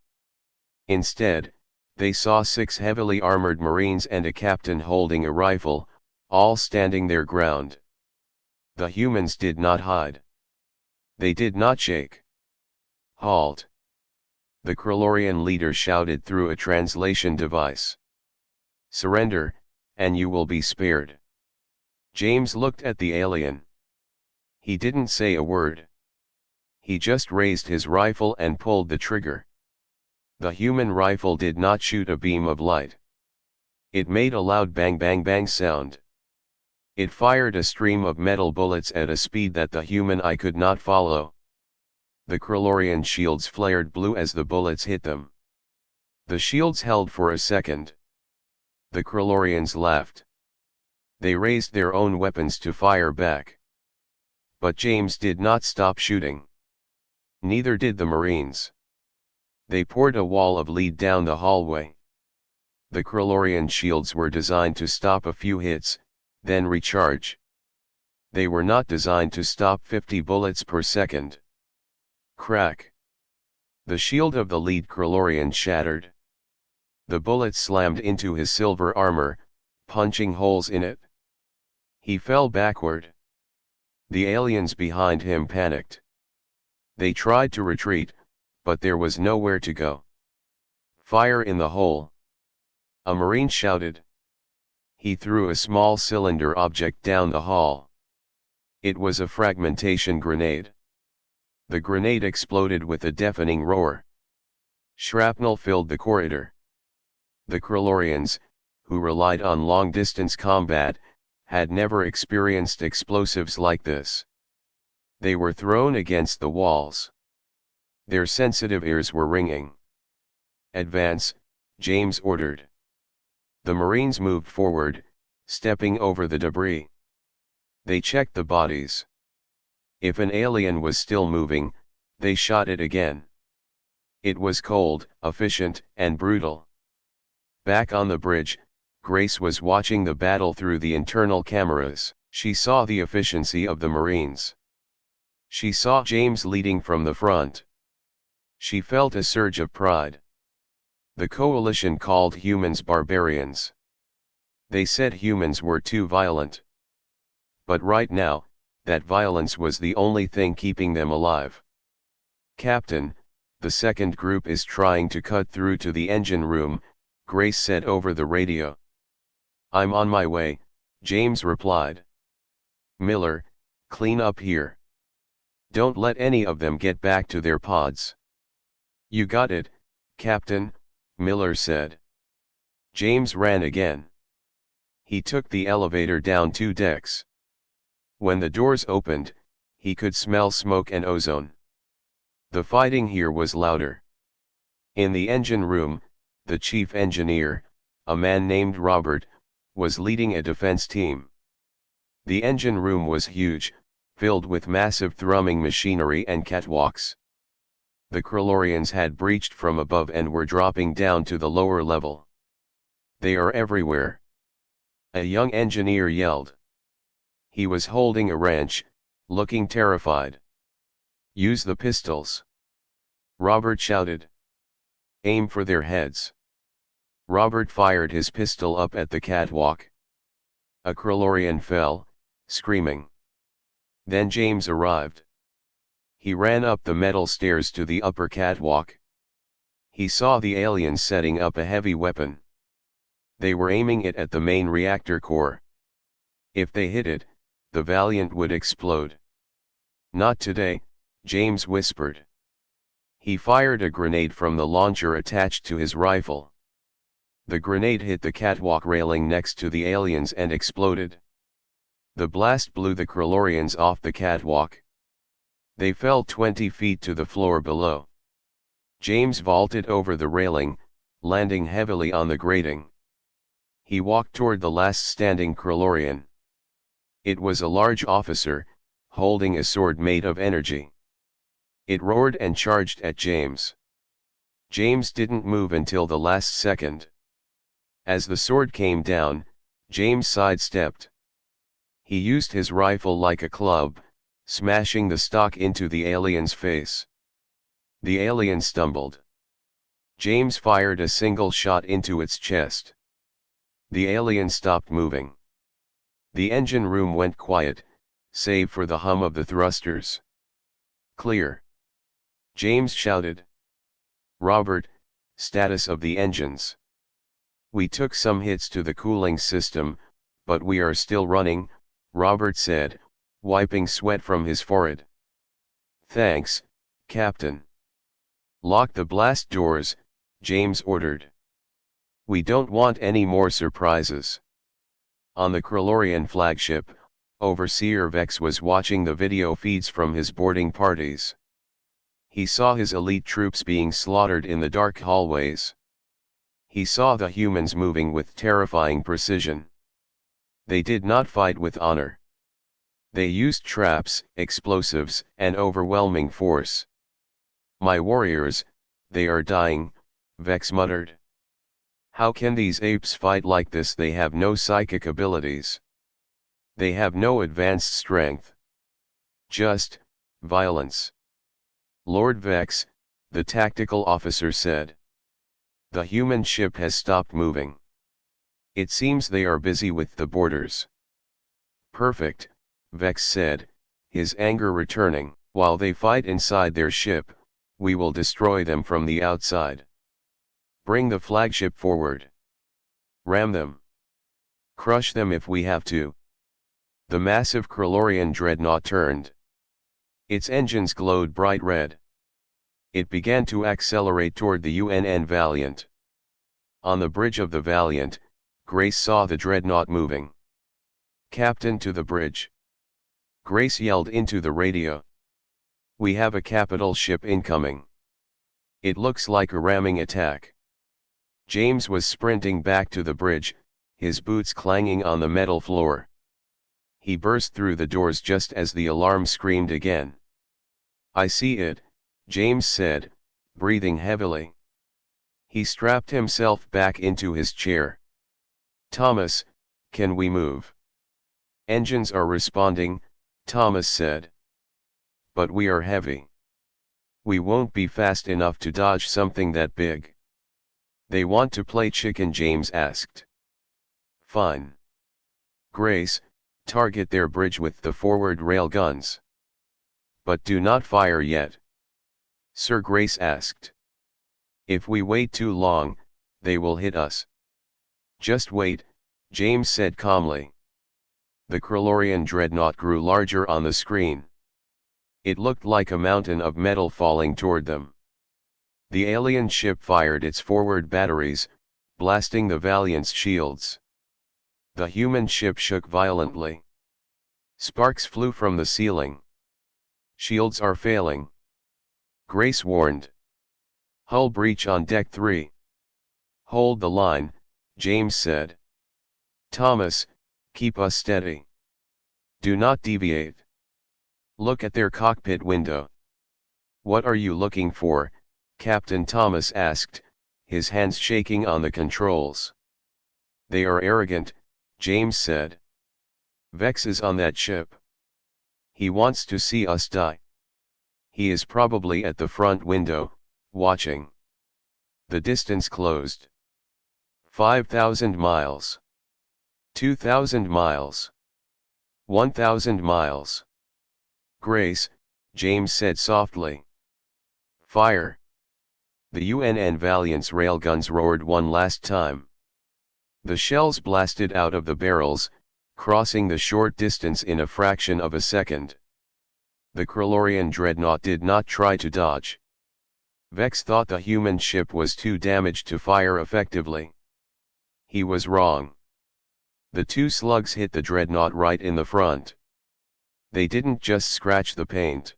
Instead, they saw 6 heavily armored Marines and a captain holding a rifle, all standing their ground. The humans did not hide. They did not shake. "Halt!" the Krillorian leader shouted through a translation device. "Surrender, and you will be spared." James looked at the alien. He didn't say a word. He just raised his rifle and pulled the trigger. The human rifle did not shoot a beam of light. It made a loud bang bang bang sound. It fired a stream of metal bullets at a speed that the human eye could not follow. The Krillorian shields flared blue as the bullets hit them. The shields held for a second. The Krillorians laughed. They raised their own weapons to fire back. But James did not stop shooting. Neither did the Marines. They poured a wall of lead down the hallway. The Krillorian shields were designed to stop a few hits, then recharge. They were not designed to stop 50 bullets per second. Crack. The shield of the lead Krillorian shattered. The bullets slammed into his silver armor, punching holes in it. He fell backward. The aliens behind him panicked. They tried to retreat, but there was nowhere to go. Fire in the hole! A Marine shouted. He threw a small cylinder object down the hall. It was a fragmentation grenade. The grenade exploded with a deafening roar. Shrapnel filled the corridor. The Krillorians, who relied on long-distance combat, had never experienced explosives like this. They were thrown against the walls. Their sensitive ears were ringing. "Advance," James ordered. The Marines moved forward, stepping over the debris. They checked the bodies. If an alien was still moving, they shot it again. It was cold, efficient, and brutal. Back on the bridge, Grace was watching the battle through the internal cameras. She saw the efficiency of the Marines. She saw James leading from the front. She felt a surge of pride. The coalition called humans barbarians. They said humans were too violent. But right now, that violence was the only thing keeping them alive. "Captain, the second group is trying to cut through to the engine room," Grace said over the radio. "I'm on my way," James replied. "Miller, clean up here. Don't let any of them get back to their pods." "You got it, Captain," Miller said. James ran again. He took the elevator down 2 decks. When the doors opened, he could smell smoke and ozone. The fighting here was louder. In the engine room, the chief engineer, a man named Robert, was leading a defense team. The engine room was huge, filled with massive thrumming machinery and catwalks. The Krillorians had breached from above and were dropping down to the lower level. "They are everywhere," a young engineer yelled. He was holding a wrench, looking terrified. "Use the pistols," Robert shouted. "Aim for their heads." Robert fired his pistol up at the catwalk. A Krillorian fell, screaming. Then James arrived. He ran up the metal stairs to the upper catwalk. He saw the aliens setting up a heavy weapon. They were aiming it at the main reactor core. If they hit it, the Valiant would explode. "Not today," James whispered. He fired a grenade from the launcher attached to his rifle. The grenade hit the catwalk railing next to the aliens and exploded. The blast blew the Krillorians off the catwalk. They fell 20 feet to the floor below. James vaulted over the railing, landing heavily on the grating. He walked toward the last standing Krillorian. It was a large officer, holding a sword made of energy. It roared and charged at James. James didn't move until the last second. As the sword came down, James sidestepped. He used his rifle like a club, smashing the stock into the alien's face. The alien stumbled. James fired a single shot into its chest. The alien stopped moving. The engine room went quiet, save for the hum of the thrusters. "Clear," James shouted. "Robert, status of the engines." "We took some hits to the cooling system, but we are still running," Robert said, wiping sweat from his forehead. "Thanks, Captain." "Lock the blast doors," James ordered. We don't want any more surprises. On the Krillorian flagship, Overseer Vex was watching the video feeds from his boarding parties. He saw his elite troops being slaughtered in the dark hallways. He saw the humans moving with terrifying precision. They did not fight with honor. They used traps, explosives, and overwhelming force. My warriors, they are dying, Vex muttered. How can these apes fight like this? They have no psychic abilities. They have no advanced strength. Just violence. Lord Vex, the tactical officer said. The human ship has stopped moving. It seems they are busy with the boarders. Perfect, Vex said, his anger returning. While they fight inside their ship, we will destroy them from the outside. Bring the flagship forward. Ram them. Crush them if we have to. The massive Krillorian dreadnought turned. Its engines glowed bright red. It began to accelerate toward the UNN Valiant. On the bridge of the Valiant, Grace saw the dreadnought moving. Captain, to the bridge. Grace yelled into the radio. We have a capital ship incoming. It looks like a ramming attack. James was sprinting back to the bridge, his boots clanging on the metal floor. He burst through the doors just as the alarm screamed again. I see it, James said, breathing heavily. He strapped himself back into his chair. Thomas, can we move? Engines are responding, Thomas said. But we are heavy. We won't be fast enough to dodge something that big. They want to play chicken, James asked. Fine. Grace, target their bridge with the forward rail guns. But do not fire yet. Sir, Grace asked. If we wait too long, they will hit us. Just wait, James said calmly. The Krillorian dreadnought grew larger on the screen. It looked like a mountain of metal falling toward them. The alien ship fired its forward batteries, blasting the Valiant's shields. The human ship shook violently. Sparks flew from the ceiling. Shields are failing. Grace warned. Hull breach on deck 3. Hold the line, James said. Thomas, keep us steady. Do not deviate. Look at their cockpit window. What are you looking for? Captain Thomas asked, his hands shaking on the controls. They are arrogant, James said. Vex is on that ship. He wants to see us die. He is probably at the front window, watching. The distance closed. 5,000 miles. 2,000 miles. 1,000 miles. Grace, James said softly. Fire. The UNN Valiant's railguns roared one last time. The shells blasted out of the barrels, crossing the short distance in a fraction of a second. The Krillorian dreadnought did not try to dodge. Vex thought the human ship was too damaged to fire effectively. He was wrong. The two slugs hit the dreadnought right in the front. They didn't just scratch the paint.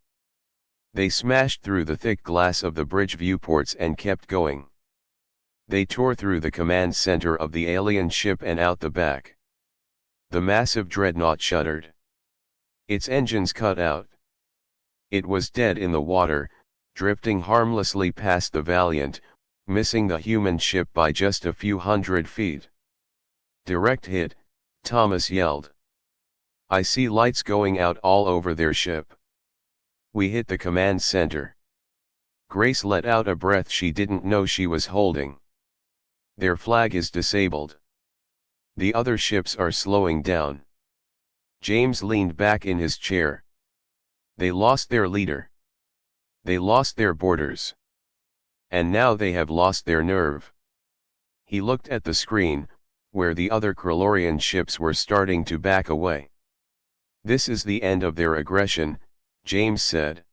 They smashed through the thick glass of the bridge viewports and kept going. They tore through the command center of the alien ship and out the back. The massive dreadnought shuddered. Its engines cut out. It was dead in the water, drifting harmlessly past the Valiant, missing the human ship by just a few hundred feet. Direct hit, Thomas yelled. I see lights going out all over their ship. We hit the command center. Grace let out a breath she didn't know she was holding. Their flag is disabled. The other ships are slowing down. James leaned back in his chair. They lost their leader. They lost their boarders. And now they have lost their nerve. He looked at the screen, where the other Krillorian ships were starting to back away. This is the end of their aggression, James said.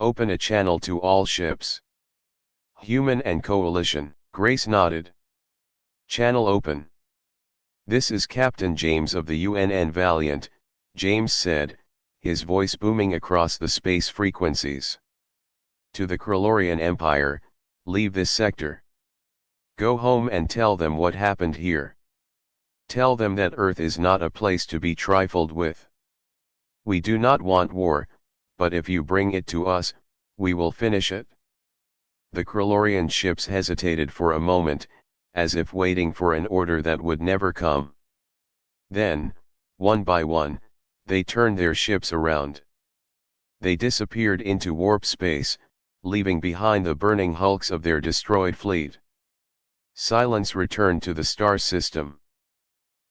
Open a channel to all ships. Human and Coalition. Grace nodded. Channel open. This is Captain James of the UNN Valiant, James said, his voice booming across the space frequencies. To the Krillorian Empire, leave this sector. Go home and tell them what happened here. Tell them that Earth is not a place to be trifled with. We do not want war, but if you bring it to us, we will finish it. The Krillorian ships hesitated for a moment, as if waiting for an order that would never come. Then, one by one, they turned their ships around. They disappeared into warp space, leaving behind the burning hulks of their destroyed fleet. Silence returned to the star system.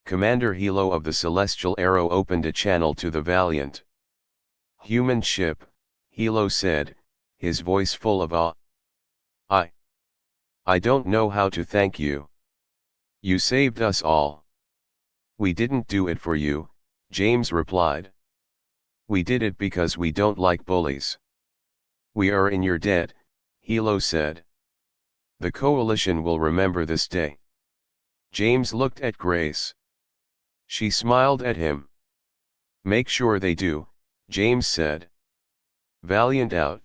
Commander Hilo of the Celestial Arrow opened a channel to the Valiant. "Human ship," Hilo said, his voice full of awe. I don't know how to thank you. You saved us all." "We didn't do it for you," James replied. "We did it because we don't like bullies." "We are in your debt," Hilo said. "The Coalition will remember this day." James looked at Grace. She smiled at him. "Make sure they do," James said. Valiant out.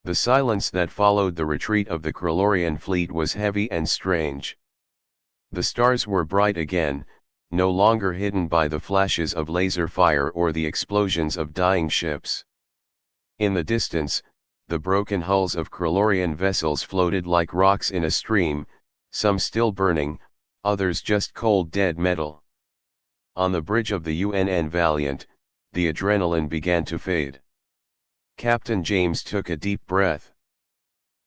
The silence that followed the retreat of the Krillorian fleet was heavy and strange. The stars were bright again, no longer hidden by the flashes of laser fire or the explosions of dying ships. In the distance, the broken hulls of Krillorian vessels floated like rocks in a stream, some still burning, others just cold dead metal. On the bridge of the UNN Valiant, the adrenaline began to fade. Captain James took a deep breath.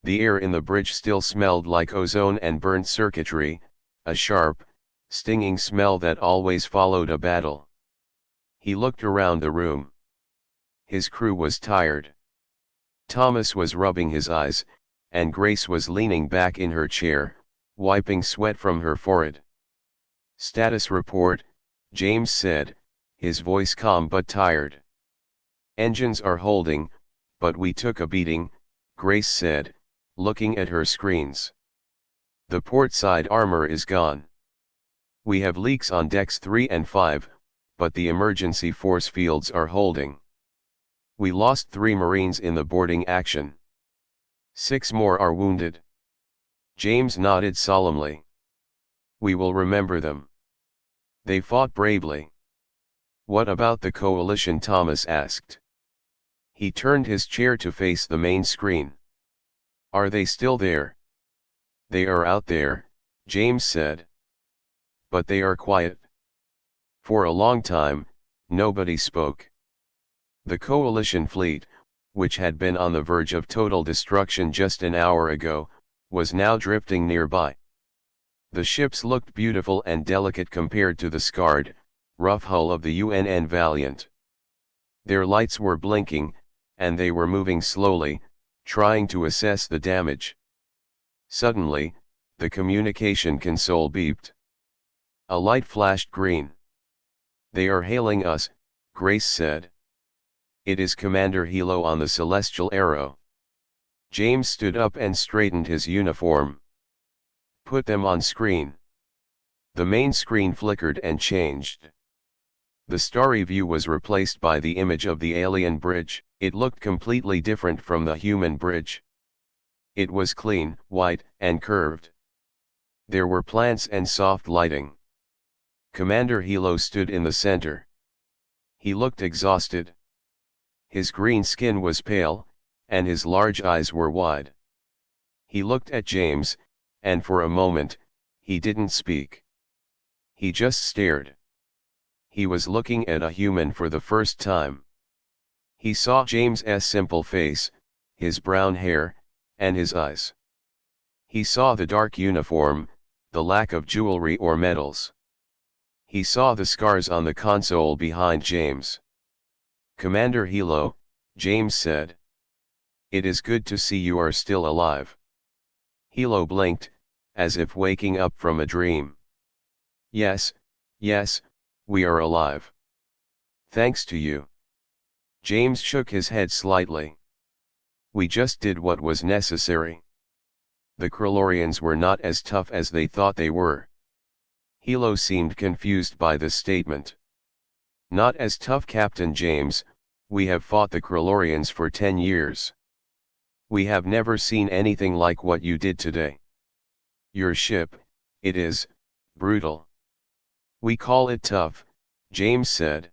The air in the bridge still smelled like ozone and burnt circuitry, a sharp, stinging smell that always followed a battle. He looked around the room. His crew was tired. Thomas was rubbing his eyes, and Grace was leaning back in her chair, wiping sweat from her forehead. "Status report," James said, his voice calm but tired. "Engines are holding, but we took a beating," Grace said, looking at her screens. "The port side armor is gone. We have leaks on decks 3 and 5, but the emergency force fields are holding. We lost 3 Marines in the boarding action. 6 more are wounded." James nodded solemnly. "We will remember them. They fought bravely." "What about the Coalition?" Thomas asked. He turned his chair to face the main screen. "Are they still there?" "They are out there," James said. "But they are quiet." For a long time, nobody spoke. The Coalition fleet, which had been on the verge of total destruction just an hour ago, was now drifting nearby. The ships looked beautiful and delicate compared to the scarred, rough hull of the UNN Valiant. Their lights were blinking, and they were moving slowly, trying to assess the damage. Suddenly, the communication console beeped. A light flashed green. "They are hailing us," Grace said. "It is Commander Hilo on the Celestial Arrow." James stood up and straightened his uniform. "Put them on screen." The main screen flickered and changed. The starry view was replaced by the image of the alien bridge. It looked completely different from the human bridge. It was clean, white, and curved. There were plants and soft lighting. Commander Hilo stood in the center. He looked exhausted. His green skin was pale, and his large eyes were wide. He looked at James, and for a moment, he didn't speak. He just stared. He was looking at a human for the first time. He saw James's simple face, his brown hair, and his eyes. He saw the dark uniform, the lack of jewelry or medals. He saw the scars on the console behind James. "Commander Hilo," James said. "It is good to see you are still alive." Hilo blinked, as if waking up from a dream. Yes, we are alive. Thanks to you." James shook his head slightly. "We just did what was necessary." the Krillorians were not as tough as they thought they were. Hilo seemed confused by this statement. Not as tough, Captain James, we have fought the Krillorians for 10 years. We have never seen anything like what you did today. Your ship, it is brutal. We call it tough, James said.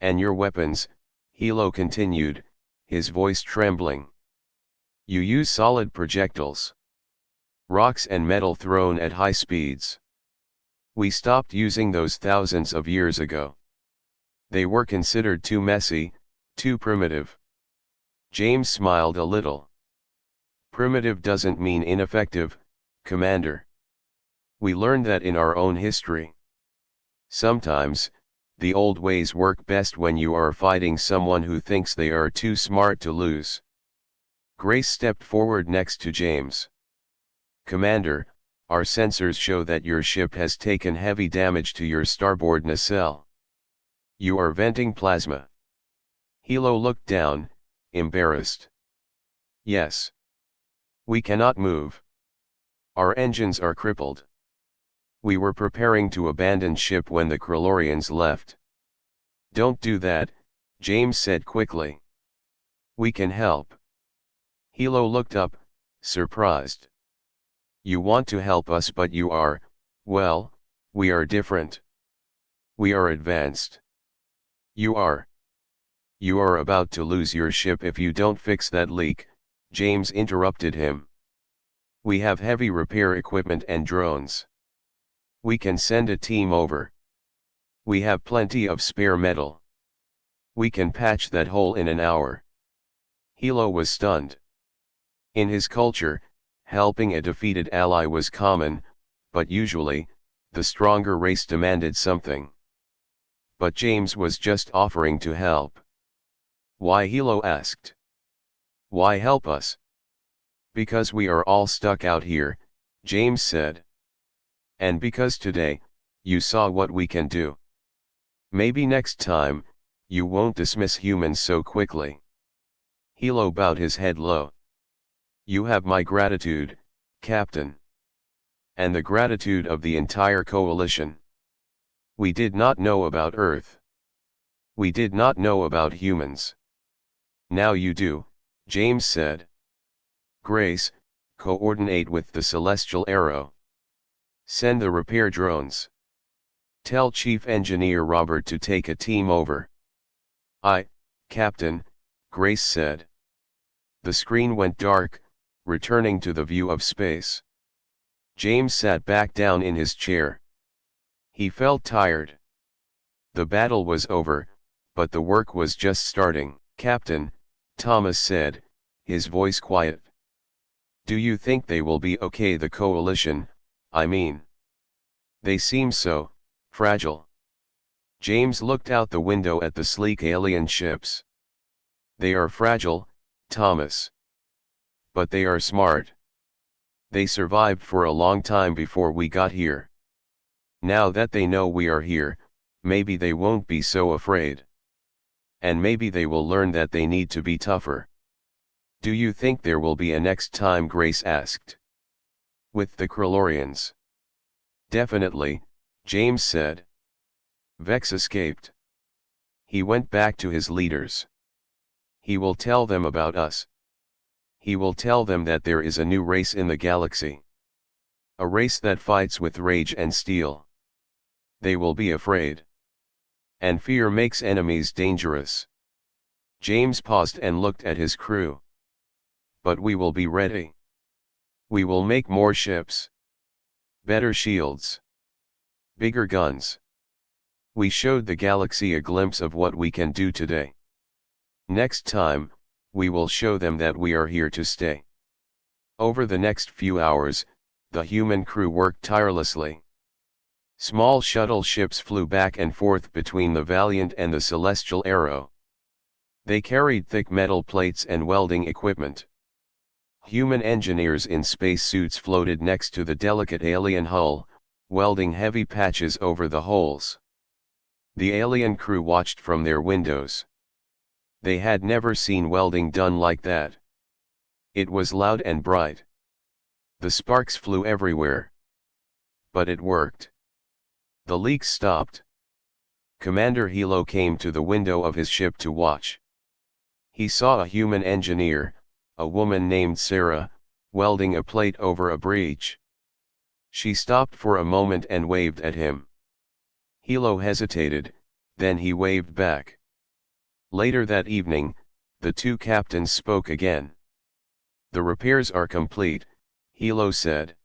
And your weapons, Hilo continued, his voice trembling. You use solid projectiles. Rocks and metal thrown at high speeds. We stopped using those thousands of years ago. They were considered too messy, too primitive. James smiled a little. Primitive doesn't mean ineffective, Commander. We learned that in our own history. Sometimes, the old ways work best when you are fighting someone who thinks they are too smart to lose. Grace stepped forward next to James. Commander, our sensors show that your ship has taken heavy damage to your starboard nacelle. You are venting plasma. Hilo looked down, embarrassed. Yes. We cannot move. Our engines are crippled. We were preparing to abandon ship when the Krillorians left. Don't do that, James said quickly. We can help. Hilo looked up, surprised. You want to help us, but you are, well, we are different. We are advanced. You are. You are about to lose your ship if you don't fix that leak, James interrupted him. We have heavy repair equipment and drones. We can send a team over. We have plenty of spare metal. We can patch that hole in an hour. Hilo was stunned. In his culture, helping a defeated ally was common, but usually, the stronger race demanded something. But James was just offering to help. Why, Hilo asked. Why help us? Because we are all stuck out here, James said. And because today, you saw what we can do. Maybe next time, you won't dismiss humans so quickly. Hilo bowed his head low. You have my gratitude, Captain. And the gratitude of the entire coalition. We did not know about Earth. We did not know about humans. Now you do, James said. Grace, coordinate with the Celestial Arrow. Send the repair drones. Tell Chief Engineer Robert to take a team over. Aye, Captain, Grace said. The screen went dark, returning to the view of space. James sat back down in his chair. He felt tired. The battle was over, but the work was just starting. Captain, Thomas said, his voice quiet. Do you think they will be okay? The coalition, I mean. They seem so fragile. James looked out the window at the sleek alien ships. They are fragile, Thomas. But they are smart. They survived for a long time before we got here. Now that they know we are here, maybe they won't be so afraid. And maybe they will learn that they need to be tougher. Do you think there will be a next time? Grace asked. With the Krillorians? Definitely, James said. Vex escaped. He went back to his leaders. He will tell them about us. He will tell them that there is a new race in the galaxy. A race that fights with rage and steel. They will be afraid. And fear makes enemies dangerous. James paused and looked at his crew. But we will be ready. We will make more ships. Better shields. Bigger guns. We showed the galaxy a glimpse of what we can do today. Next time, we will show them that we are here to stay. Over the next few hours, the human crew worked tirelessly. Small shuttle ships flew back and forth between the Valiant and the Celestial Arrow. They carried thick metal plates and welding equipment. Human engineers in spacesuits floated next to the delicate alien hull, welding heavy patches over the holes. The alien crew watched from their windows. They had never seen welding done like that. It was loud and bright. The sparks flew everywhere. But it worked. The leaks stopped. Commander Hilo came to the window of his ship to watch. He saw a human engineer, a woman named Sarah, welding a plate over a breach. She stopped for a moment and waved at him. Hilo hesitated, then he waved back. Later that evening, the two captains spoke again. "The repairs are complete," Hilo said.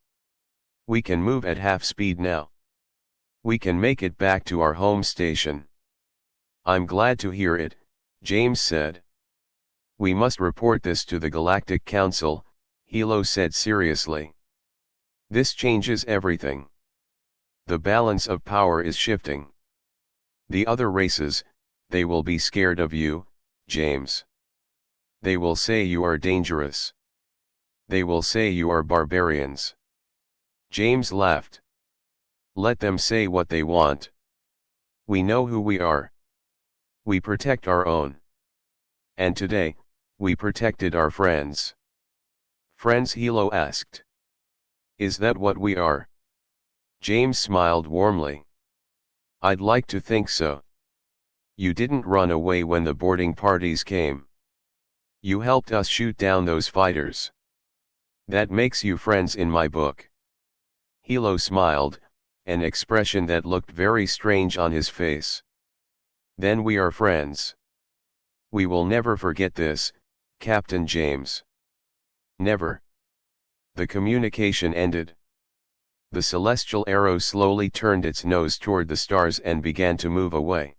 "We can move at half speed now. We can make it back to our home station." "I'm glad to hear it," James said. "We must report this to the Galactic Council," Hilo said seriously. "This changes everything. The balance of power is shifting. The other races, they will be scared of you, James. They will say you are dangerous. They will say you are barbarians." James laughed. "Let them say what they want. We know who we are. We protect our own. And today, we protected our friends." "Friends?" Hilo asked. "Is that what we are?" James smiled warmly. "I'd like to think so. You didn't run away when the boarding parties came. You helped us shoot down those fighters. That makes you friends in my book." Hilo smiled, an expression that looked very strange on his face. "Then we are friends. We will never forget this, Captain James." "Never." The communication ended. The celestial arrow slowly turned its nose toward the stars and began to move away.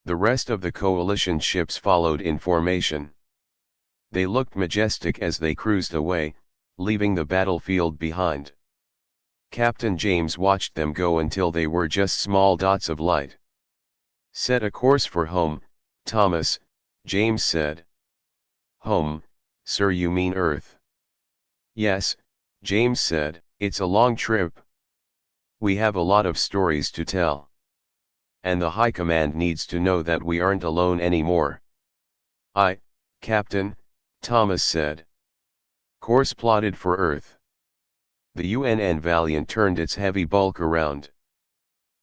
The rest of the coalition ships followed in formation. They looked majestic as they cruised away, leaving the battlefield behind. Captain James watched them go until they were just small dots of light. "Set a course for home, Thomas," James said. "Home, sir, you mean Earth?" "Yes," James said. "It's a long trip. We have a lot of stories to tell. And the High Command needs to know that we aren't alone anymore." "Aye, Captain," Thomas said. Course plotted for Earth. The UNN Valiant turned its heavy bulk around.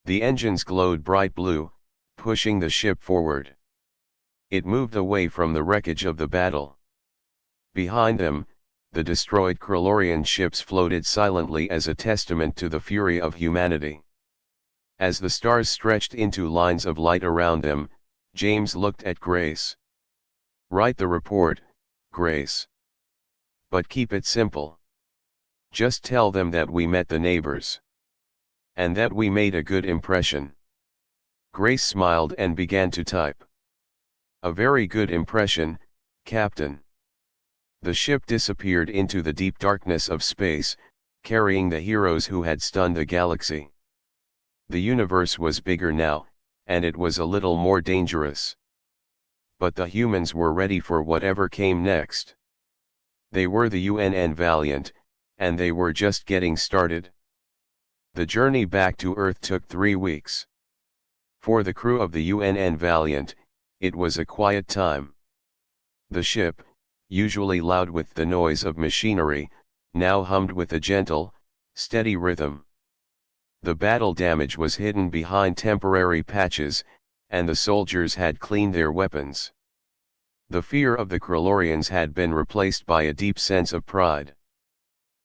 The engines glowed bright blue, pushing the ship forward. It moved away from the wreckage of the battle. Behind them, the destroyed Krillorian ships floated silently as a testament to the fury of humanity. As the stars stretched into lines of light around them, James looked at Grace. "Write the report, Grace. But keep it simple. Just tell them that we met the neighbors. And that we made a good impression." Grace smiled and began to type. "A very good impression, Captain." The ship disappeared into the deep darkness of space, carrying the heroes who had stunned the galaxy. The universe was bigger now, and it was a little more dangerous. But the humans were ready for whatever came next. They were the UNN Valiant, and they were just getting started. The journey back to Earth took 3 weeks. For the crew of the UNN Valiant, it was a quiet time. The ship, usually loud with the noise of machinery, now hummed with a gentle, steady rhythm. The battle damage was hidden behind temporary patches, and the soldiers had cleaned their weapons. The fear of the Krillorians had been replaced by a deep sense of pride.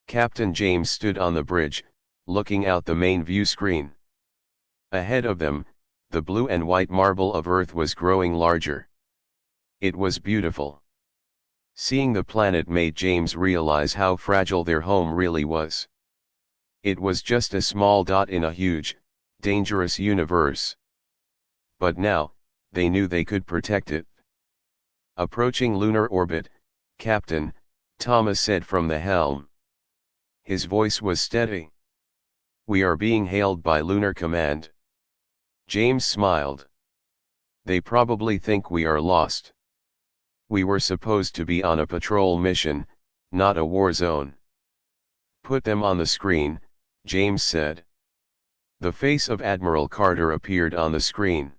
Captain James stood on the bridge, looking out the main view screen. Ahead of them, the blue and white marble of Earth was growing larger. It was beautiful. Seeing the planet made James realize how fragile their home really was. It was just a small dot in a huge, dangerous universe. But now, they knew they could protect it. "Approaching lunar orbit, Captain," Thomas said from the helm. His voice was steady. "We are being hailed by Lunar Command." James smiled. "They probably think we are lost. We were supposed to be on a patrol mission, not a war zone." "Put them on the screen," James said. The face of Admiral Carter appeared on the screen.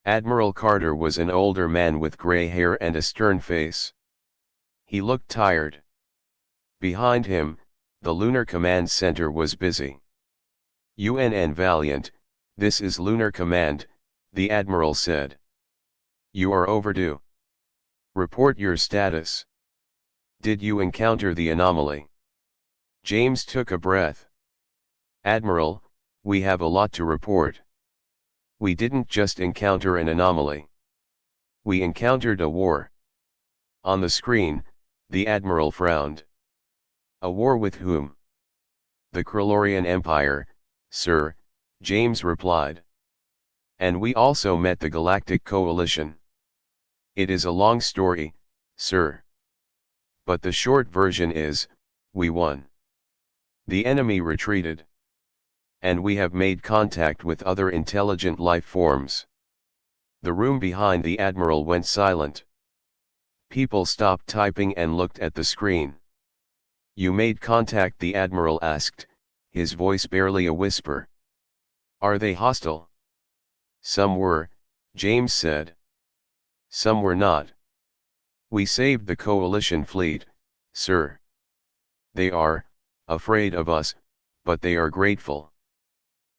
Admiral Carter was an older man with gray hair and a stern face. He looked tired. Behind him, the Lunar Command Center was busy. UNN Valiant, this is Lunar Command, the Admiral said. You are overdue. Report your status. Did you encounter the anomaly? James took a breath. Admiral, we have a lot to report. We didn't just encounter an anomaly. We encountered a war. On the screen, the Admiral frowned. A war with whom? The Krillorian Empire, sir, James replied. And we also met the Galactic Coalition. It is a long story, sir. But the short version is, we won. The enemy retreated. And we have made contact with other intelligent life forms. The room behind the Admiral went silent. People stopped typing and looked at the screen. You made contact, the Admiral asked, his voice barely a whisper. Are they hostile? Some were, James said. Some were not. We saved the Coalition fleet, sir. They are afraid of us, but they are grateful.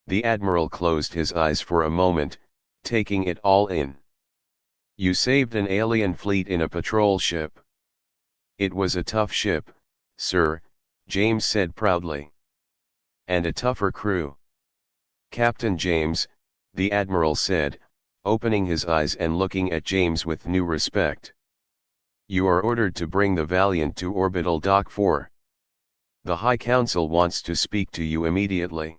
The Admiral closed his eyes for a moment, taking it all in. You saved an alien fleet in a patrol ship. It was a tough ship, sir, James said proudly. And a tougher crew. Captain James, the Admiral said, opening his eyes and looking at James with new respect. You are ordered to bring the Valiant to Orbital Dock 4. The High Council wants to speak to you immediately.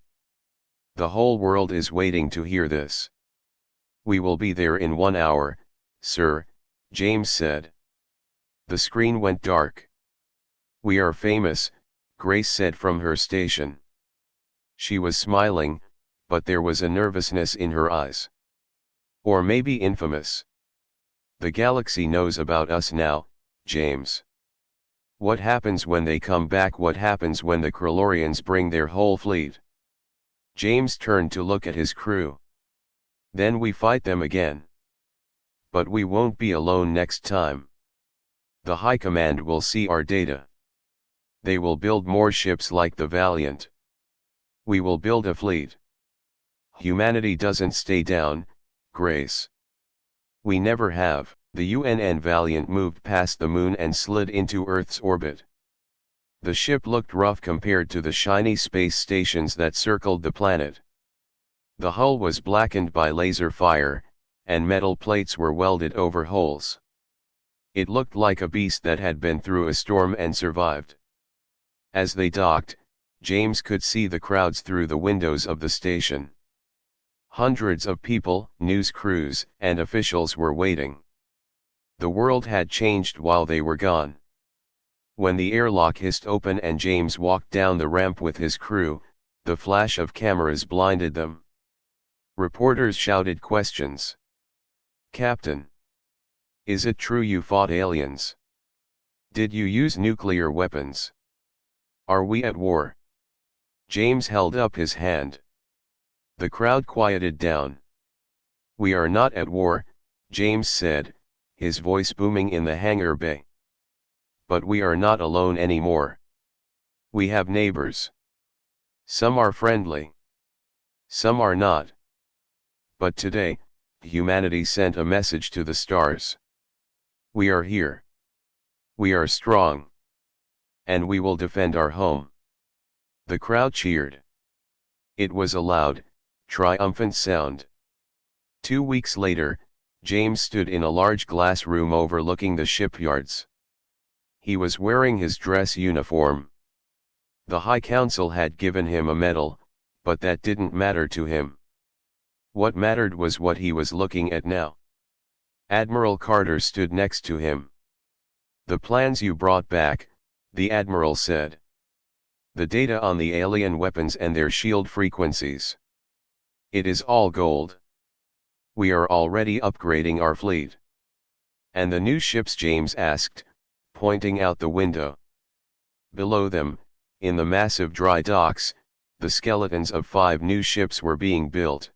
The whole world is waiting to hear this. We will be there in 1 hour, sir, James said. The screen went dark. We are famous, Grace said from her station. She was smiling, but there was a nervousness in her eyes. Or maybe infamous. The galaxy knows about us now, James. What happens when they come back? What happens when the Krillorians bring their whole fleet? James turned to look at his crew. Then we fight them again. But we won't be alone next time. The High Command will see our data. They will build more ships like the Valiant. We will build a fleet. Humanity doesn't stay down, Grace. We never have. The UNN Valiant moved past the moon and slid into Earth's orbit. The ship looked rough compared to the shiny space stations that circled the planet. The hull was blackened by laser fire, and metal plates were welded over holes. It looked like a beast that had been through a storm and survived. As they docked, James could see the crowds through the windows of the station. Hundreds of people, news crews, and officials were waiting. The world had changed while they were gone. When the airlock hissed open and James walked down the ramp with his crew, the flash of cameras blinded them. Reporters shouted questions. Captain, is it true you fought aliens? Did you use nuclear weapons? Are we at war? James held up his hand. The crowd quieted down. We are not at war, James said, his voice booming in the hangar bay. But we are not alone anymore. We have neighbors. Some are friendly. Some are not. But today, humanity sent a message to the stars. We are here. We are strong. And we will defend our home. The crowd cheered. It was a loud, triumphant sound. 2 weeks later, James stood in a large glass room overlooking the shipyards. He was wearing his dress uniform. The High Council had given him a medal, but that didn't matter to him. What mattered was what he was looking at now. Admiral Carter stood next to him. The plans you brought back, the Admiral said. The data on the alien weapons and their shield frequencies. It is all gold. We are already upgrading our fleet. And the new ships? James asked, pointing out the window. Below them, in the massive dry docks, the skeletons of 5 new ships were being built.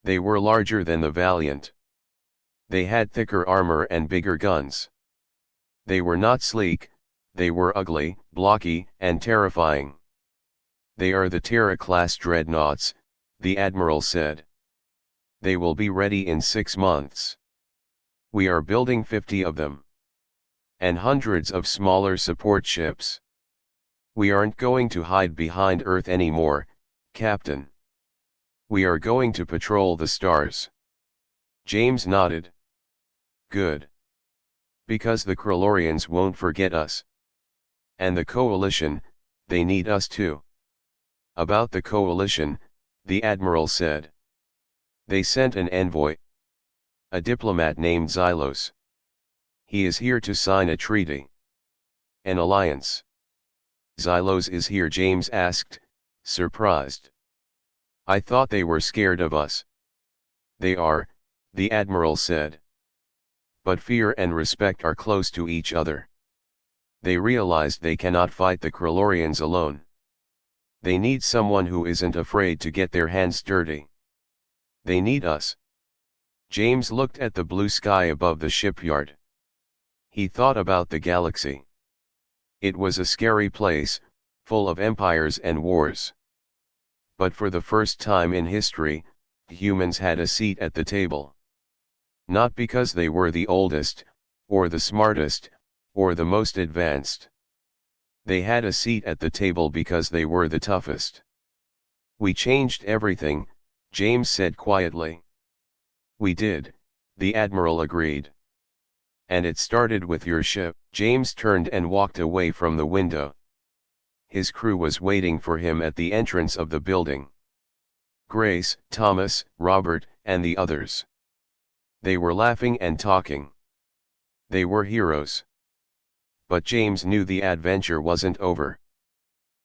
They were larger than the Valiant. They had thicker armor and bigger guns. They were not sleek, they were ugly, blocky, and terrifying. "They are the Terra-class dreadnoughts," the admiral said. "They will be ready in 6 months. We are building 50 of them. And hundreds of smaller support ships. We aren't going to hide behind Earth anymore, Captain. We are going to patrol the stars." James nodded. "Good. Because the Krillorians won't forget us. And the Coalition, they need us too." "About the Coalition," the admiral said. "They sent an envoy. A diplomat named Xylos. He is here to sign a treaty. An alliance." "Xylos is here?" James asked, surprised. "I thought they were scared of us." "They are," the admiral said. "But fear and respect are close to each other. They realized they cannot fight the Krillorians alone. They need someone who isn't afraid to get their hands dirty. They need us." James looked at the blue sky above the shipyard. He thought about the galaxy. It was a scary place, full of empires and wars. But for the first time in history, humans had a seat at the table. Not because they were the oldest, or the smartest, or the most advanced. They had a seat at the table because they were the toughest. "We changed everything," James said quietly. "We did," the admiral agreed. "And it started with your ship." James turned and walked away from the window. His crew was waiting for him at the entrance of the building. Grace, Thomas, Robert, and the others. They were laughing and talking. They were heroes. But James knew the adventure wasn't over.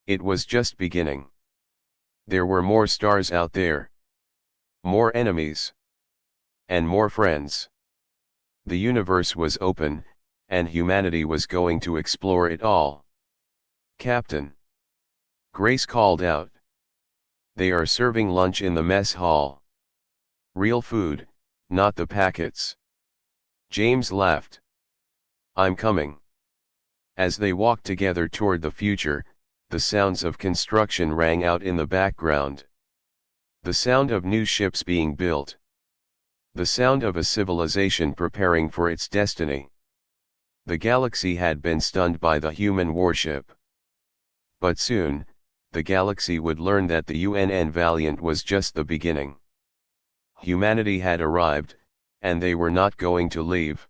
It was just beginning. There were more stars out there. More enemies. And more friends. The universe was open, and humanity was going to explore it all. "Captain!" Grace called out. "They are serving lunch in the mess hall. Real food, not the packets." James laughed. "I'm coming." As they walked together toward the future, the sounds of construction rang out in the background. The sound of new ships being built. The sound of a civilization preparing for its destiny. The galaxy had been stunned by the human warship. But soon, the galaxy would learn that the UNN Valiant was just the beginning. Humanity had arrived, and they were not going to leave.